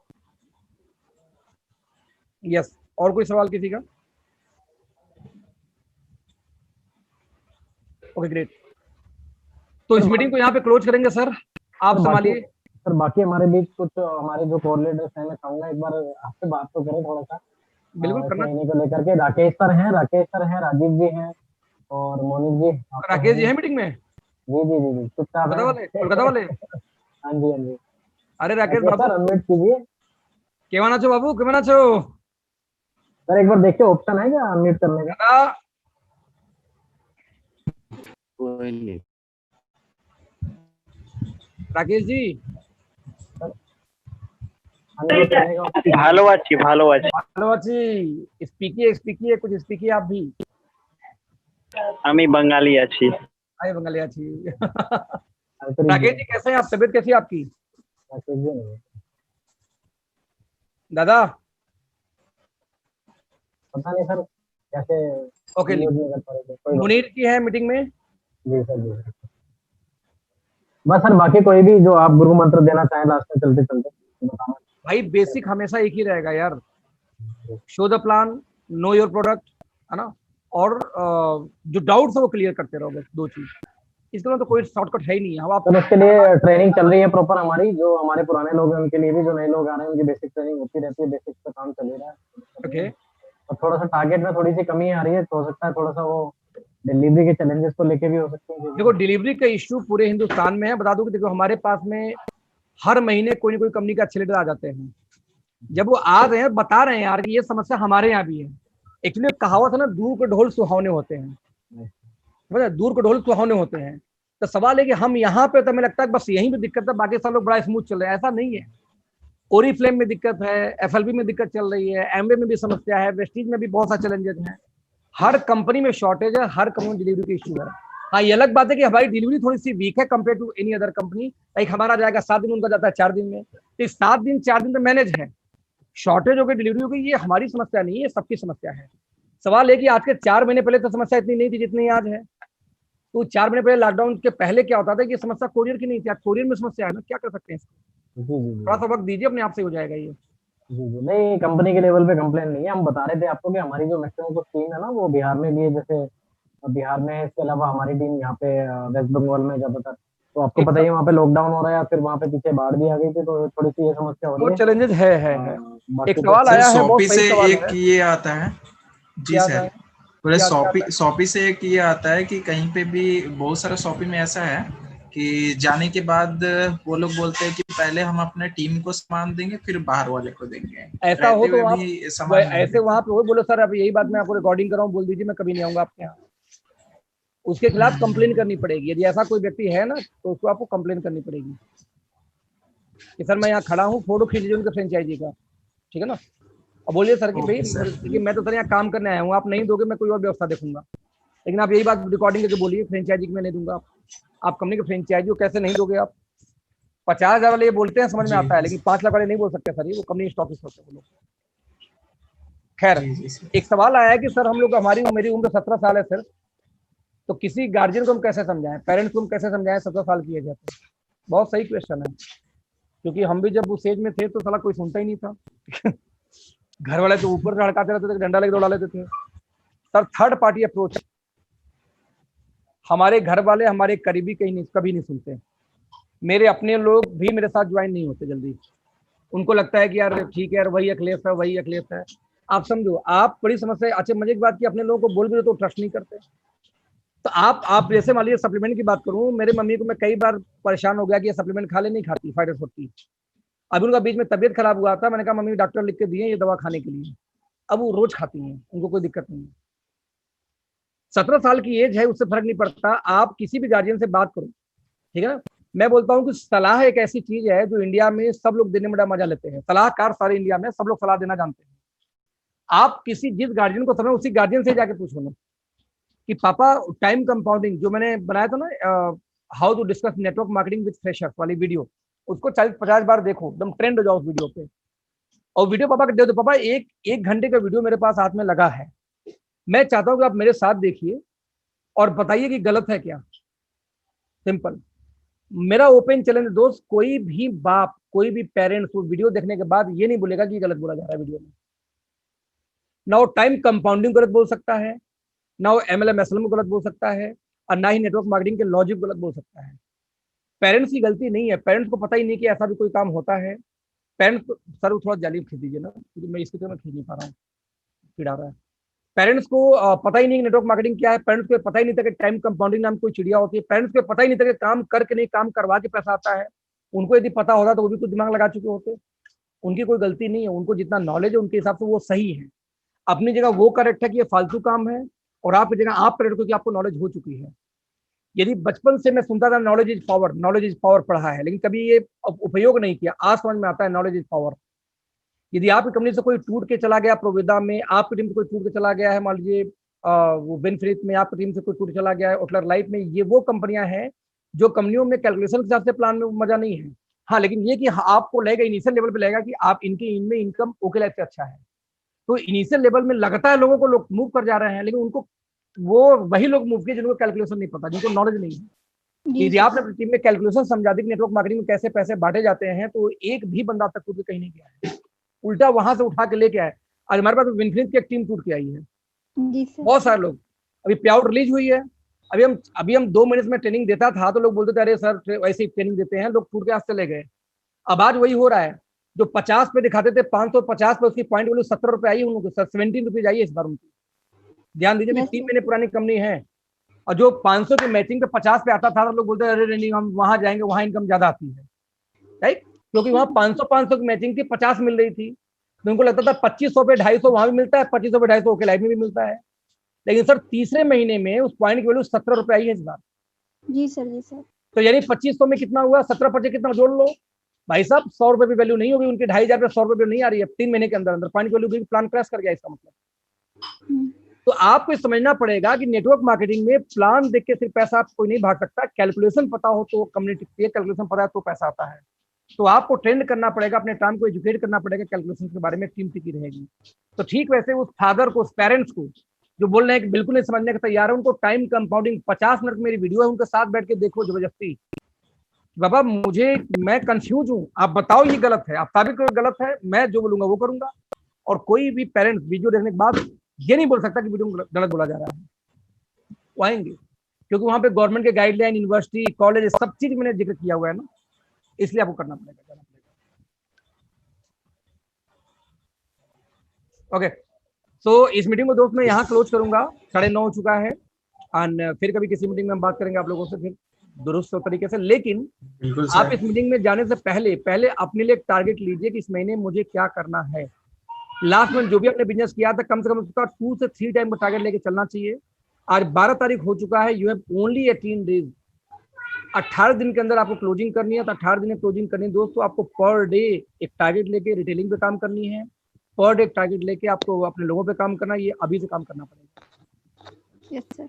यस, और कोई सवाल किसी का? ओके ग्रेट, तो इस मीटिंग को यहाँ पे क्लोज करेंगे सर, आप संभालिए। सर बाकी हमारे बीच कुछ हमारे जो कोऑर्डिनेटर्स हैं, मैं चाहूंगा एक बार आपसे बात तो करें थोड़ा सा, बिल्कुल करना ट्रेनिंग को लेकर के। राकेश सर हैं, राजीव जी हैं और मोनिक जी। राकेश जी हैं मीटिंग में? जी जी जी जी, चुपचाप कोलकाता वाले। हाँ जी हाँ जी। अरे राकेश बाबू अनम्यूट कीजिए। केवन आछो बाबू, केवन आछो? सर एक बार देखिए ऑप्शन है क्या अनम्यूट करने का? राकेश जी ভালো আছি ভালো আছি ভালো আছি। স্পিকিয়ে कुछ स्पीकिए आप भी। আমি বাঙালি আছি। आए बंगाली अच्छी। राकेश जी कैसे हैं आप, तबीयत कैसी है आपकी? दादा पता नहीं सर कैसे। ओके, मुनीर जी है मीटिंग में? जी सर जी सर। बस सर बाकी कोई भी जो आप गुरु मंत्र देना चाहें लास्ट में चलते चलते बताना। भाई बेसिक हमेशा एक ही रहेगा यार, show the plan, know your product, है ना, और जो डाउट्स है वो क्लियर करते रहो, बस दो चीज, इसके लिए तो कोई शॉर्टकट है ही नहीं है। आप तो इसके लिए ट्रेनिंग चल रही है प्रॉपर हमारी, जो हमारे पुराने लोग हैं उनके लिए भी, जो नए लोग आ रहे हैं उनकी बेसिक ट्रेनिंग होती रहती है, बेसिक पे काम चल रहा है। ओके, और थोड़ा सा टारगेट में थोड़ी सी कमी आ रही है, तो हो सकता है थोड़ा सा वो डिलीवरी के चैलेंजेस को लेके भी हो सकते हैं। देखो डिलीवरी का इश्यू पूरे हिंदुस्तान में है, बता दूं कि देखो हमारे पास में हर महीने कोई ना कोई कंपनी का अच्छे लीडर आ जाते हैं। जब वो आ रहे हैं बता रहे हैं यार कि ये समस्या हमारे यहाँ भी है। एक्चुअली कहावत है ना, दूर के ढोल सुहावने होते हैं, समझे, दूर के ढोल सुहावने होते हैं। तो सवाल है कि हम यहाँ पे, तो हमें लगता है बस यहीं पे दिक्कत है, बाकी सब लोग बड़ा स्मूथ चल रहे हैं, ऐसा नहीं है। ओरीफ्लेम में दिक्कत है, एफएलबी में दिक्कत चल रही है, एमवे में भी समस्या है, वेस्टीज में भी बहुत सारे चैलेंजेस हैं, हर कंपनी में शॉर्टेज है, हर कंपनी में डिलीवरी की इशू है। हाँ ये अलग बात है कि हमारी डिलीवरी थोड़ी सी वीक है compare to any other company. Like हमारा जाएगा 7 दिन, उनका जाता है 4 दिन में, तो 7 दिन 4 दिन तो मैनेज है। शॉर्टेज हो गई, डिलीवरी हो गई, ये हमारी समस्या नहीं है, सबकी समस्या है। सवाल है कि आज के 4 महीने पहले तो समस्या इतनी नहीं थी जितनी आज है। तो 4 महीने पहले लॉकडाउन के पहले क्या होता था कि समस्या कोरियर की नहीं थी, आज कोरियर में समस्या है ना, क्या कर सकते हैं इसको? थोड़ा सा वक्त दीजिए, अपने आप से हो जाएगा ये। जी जी, नहीं कंपनी के लेवल पे कंप्लेन नहीं है। हम बता रहे थे आपको कि हमारी जो मैक्सिमम कुछ टीम है ना वो बिहार में भी है, जैसे बिहार में है, इसके अलावा हमारी टीम यहाँ पे वेस्ट बंगाल में ज्यादातर। तो आपको पता ही है वहाँ पे लॉकडाउन हो रहा है, फिर वहाँ पे पीछे बाढ़ भी आ गई थी, तो थोड़ी सी ये समस्या हो रही है, चैलेंजेस है। एक सवाल आया है, बहुत सही सवाल है। ये आता है जी सर, पूरे शॉपी से एक ये आता है कि कहीं पे भी बहुत सारा शॉपी में ऐसा है कि जाने के बाद वो लोग बोलते हैं कि पहले हम अपने टीम को सामान देंगे फिर बाहर वाले को देंगे। ऐसा हो तो आप ऐसे वहां पे बोलो सर अब यही बात मैं आपको रिकॉर्डिंग कर रहा हूँ, बोल दीजिए मैं कभी नहीं आऊंगा आपके यहाँ। उसके खिलाफ कंप्लेन करनी पड़ेगी, यदि ऐसा कोई व्यक्ति है ना तो उसको आपको कंप्लेन करनी पड़ेगी कि सर मैं यहाँ खड़ा हूँ, फोटो खींच लीजिए उनके फ्रेंचाइजी का, ठीक है ना, और बोलिए सर कि भाई मैं तो सर यहाँ काम करने आया हूँ, आप नहीं दोगे मैं कोई और व्यवस्था देखूंगा। लेकिन आप यही बात रिकॉर्डिंग करके बोलिए फ्रेंचाइजी की मैं नहीं दूंगा, आप कंपनी के फ्रेंचाइजी को कैसे नहीं दोगे आप? 50,000 वाले ये बोलते हैं, समझ में आता है, लेकिन 5 लाख वाले नहीं बोल सकते सर, ये वो कंपनी स्टॉकिस्ट होते हैं वो लोग। खैर एक सवाल आया है कि सर हम लोग, मेरी उम्र 17 साल है सर, तो किसी गार्जियन को हम कैसे समझाएं, पेरेंट्स को हम कैसे समझाएं 17 साल की एज है? बहुत सही क्वेश्चन है, क्योंकि हम भी जब उस एज में थे तो साला कोई सुनता ही नहीं था। घर वाले तो ऊपर लड़काते रहते थे, डंडा लेके दौड़ा लेते थे। सर थर्ड पार्टी अप्रोच, हमारे घर वाले, हमारे करीबी कभी नहीं सुनते। मेरे अपने लोग भी मेरे साथ ज्वाइन नहीं होते जल्दी, उनको लगता है कि यार ठीक है यार वही अखिलेश है। आप समझो, आप बड़ी समस्या। अच्छा मजे की बात की अपने लोगों को बोल भी तो ट्रस्ट नहीं करते। तो आप जैसे मान लीजिए सप्लीमेंट की बात करूं, मेरे मम्मी को मैं कई बार परेशान हो गया कि ये सप्लीमेंट खा ले, नहीं खाती, फाइडर 40। अभी उनका बीच में तबीयत खराब हुआ था, मैंने कहा मम्मी डॉक्टर लिख के दिए ये दवा खाने के लिए, अब वो रोज खाती हैं, उनको कोई दिक्कत नहीं है। 17 साल की एज है, उससे फर्क नहीं पड़ता। आप किसी भी गार्जियन से बात करो, ठीक है ना। मैं बोलता हूँ कि सलाह एक ऐसी चीज है जो इंडिया में सब लोग देने में बड़ा मजा लेते हैं। सलाहकार सारे इंडिया में सब लोग सलाह देना जानते हैं। आप किसी जिस गार्जियन को समझ, उसी गार्जियन से जाके पूछो ना कि पापा टाइम कंपाउंडिंग जो मैंने बनाया था ना, how to discuss network marketing with freshers वाली वीडियो, उसको 40-50 बार देखो, एकदम ट्रेंड हो जाओ उस वीडियो पे। और वीडियो पापा को दे दो, पापा एक घंटे का वीडियो मेरे पास हाथ में लगा है, मैं चाहता हूँ कि आप मेरे साथ देखिए और बताइए कि गलत है क्या। सिंपल। मेरा ओपन चैलेंज दोस्त, कोई भी बाप, कोई भी पेरेंट्स वो वीडियो देखने के बाद ये नहीं बोलेगा कि गलत बोला जा रहा है वीडियो में। ना वो टाइम कंपाउंडिंग गलत बोल सकता है, ना वो MLM SLM गलत बोल सकता है, और ना ही नेटवर्क मार्केटिंग के लॉजिक गलत बोल सकता है। पेरेंट्स की गलती नहीं है, पेरेंट्स को पता ही नहीं कि ऐसा भी कोई काम होता है। पेरेंट्स को सर थोड़ा जाली खींच दीजिए ना, क्योंकि मैं इसके मैं खींच नहीं पा रहा हूँ, चिढ़ा रहा है। पेरेंट्स को पता ही नहीं नेटवर्क मार्केटिंग क्या है, पेरेंट्स को पता ही नहीं था कि टाइम कंपाउंडिंग नाम कोई चिड़िया होती है, पेरेंट्स को पता ही नहीं था कि काम करके नहीं काम करवा के पैसा आता है। उनको यदि पता होता तो वो भी कुछ दिमाग लगा चुके होते। उनकी कोई गलती नहीं है, उनको जितना नॉलेज है उनके हिसाब से वो सही है। अपनी जगह वो करेक्ट है कि ये फालतू काम है, और आपकी जगह आप करेक्ट हो कि आपको नॉलेज हो चुकी है। यदि बचपन से मैं सुनता था knowledge is power, knowledge is power पढ़ा है, लेकिन कभी ये उपयोग नहीं किया, आज समझ में आता है नॉलेज इज पावर। यदि आपकी कंपनी से कोई टूट के चला गया, प्रोविदा में आपकी टीम से कोई टूट के चला गया है, मान लीजिए वो बेनिफिट में आपकी टीम से कोई टूट चला गया है, ओटलर लाइफ में, ये वो कंपनियां हैं जो कंपनियों में कैलकुलेशन के हिसाब से प्लान में मजा नहीं है। हाँ, लेकिन ये कि आपको लगेगा इनिशियल लेवल पे लगेगा कि आप इनमें इनकम ओके लाइफ से अच्छा है, तो इनिशियल लेवल में लगता है लोगों को लोग मूव कर जा रहे हैं, लेकिन उनको वो वही लोग मूव किए जिनको कैलकुलेशन नहीं पता, जिनको नॉलेज नहीं है। यदि आपने अपनी टीम में कैलकुलेशन समझा दी कि नेटवर्क मार्केटिंग में कैसे पैसे बांटे जाते हैं, तो एक भी बंदा तक टूट के कहीं नहीं गया है, उल्टा वहां से उठा के लेके आए। आज हमारे पास विनफिनिट की एक टीम टूट के आई है, बहुत सारे लोग। अभी पे आउट रिलीज हुई है, अभी हम 2 महीने में ट्रेनिंग देता था तो लोग बोलते थे अरे सर वैसे ही ट्रेनिंग देते हैं, लोग टूट के आज चले गए। अब आज वही हो रहा है, जो 50 पे दिखाते थे 550 पे उसकी पॉइंट वैल्यू 70 रुपए आई, उनको 17 रुपीज आई इस बार उनकी। ध्यान दीजिए, 3 महीने पुरानी कंपनी है, और जो 500 की मैचिंग पे 50 पे आता था तो लोग बोलते अरे नहीं हम वहां जाएंगे, वहां इनकम ज्यादा आती है, राइट, क्योंकि वहां 500 की मैचिंग थी, 50 मिल रही थी, तो उनको लगता था 2500 पे 250 वहां भी मिलता है, 2500 पे 250 ओके लाइफ में भी मिलता है। लेकिन सर तीसरे महीने में उस पॉइंट की वैल्यू 17 रुपए आई है इस बार। जी सर, जी सर। तो यानी 2500 में कितना हुआ, 17 पर कितना जोड़ लो भाई साहब, 100 रुपए भी वैल्यू नहीं होगी उनकी, 2500 पे 100 रुपए नहीं आ रही है 3 महीने के अंदर अंदर, पॉइंट वैल्यू भी प्लान क्रैश कर गया इसका मतलब। तो आपको समझना पड़ेगा कि नेटवर्क मार्केटिंग में प्लान देख के सिर्फ पैसा आप कोई नहीं भाग सकता, कैलकुलेशन पता हो तो कम्युनिटी की कैलकुलेशन पता है तो पैसा आता है। तो आपको ट्रेंड करना पड़ेगा, अपने टाइम को एजुकेट करना पड़ेगा कैलकुलेशन के बारे में, टीम टिकी रहेगी। तो ठीक वैसे उस फादर को, उस पेरेंट्स को जो बोल रहे हैं कि बिल्कुल नहीं समझने का तैयार है, उनको टाइम कंपाउंडिंग 50 मिनट मेरी वीडियो है, उनके साथ बैठ के देखो जबरदस्ती, बाबा मैं कंफ्यूज हूँ, आप बताओ ये गलत है, आप साबित करो गलत है, मैं जो बोलूंगा वो करूंगा। और कोई भी पेरेंट्स वीडियो देखने के बाद ये नहीं बोल सकता कि वीडियो गलत बोला जा रहा है, वो आएंगे, क्योंकि वहां पे गवर्नमेंट के गाइडलाइन, यूनिवर्सिटी, कॉलेज, सब चीज मैंने जिक्र किया हुआ है ना, इसलिए आपको करना पड़ेगा। ओके, तो इस मीटिंग को दोस्त मैं यहाँ क्लोज करूंगा, 9:30 हो चुका है, और फिर कभी किसी मीटिंग में हम बात करेंगे आप लोगों से फिर दुरुस्त तरीके से। लेकिन आप इस मीटिंग में जाने से पहले अपने लिए एक टारगेट लीजिए कि इस महीने मुझे क्या करना है। लास्ट में जो भी आपने बिजनेस किया था कम से कम उसका 2 से 3 टाइम का टारगेट लेके चलना चाहिए। आज 12 तारीख हो चुका है, यू हैव ओनली 18 डेज, 18 दिन के अंदर आपको क्लोजिंग करनी है। तो 18 दिन में क्लोजिंग करनी है दोस्तों, आपको पर डे एक टारगेट लेके रिटेलिंग पे काम करनी है, पर डे एक टारगेट लेके आपको अपने लोगों पे काम करना है, ये अभी से काम करना पड़ेगा। Yes sir.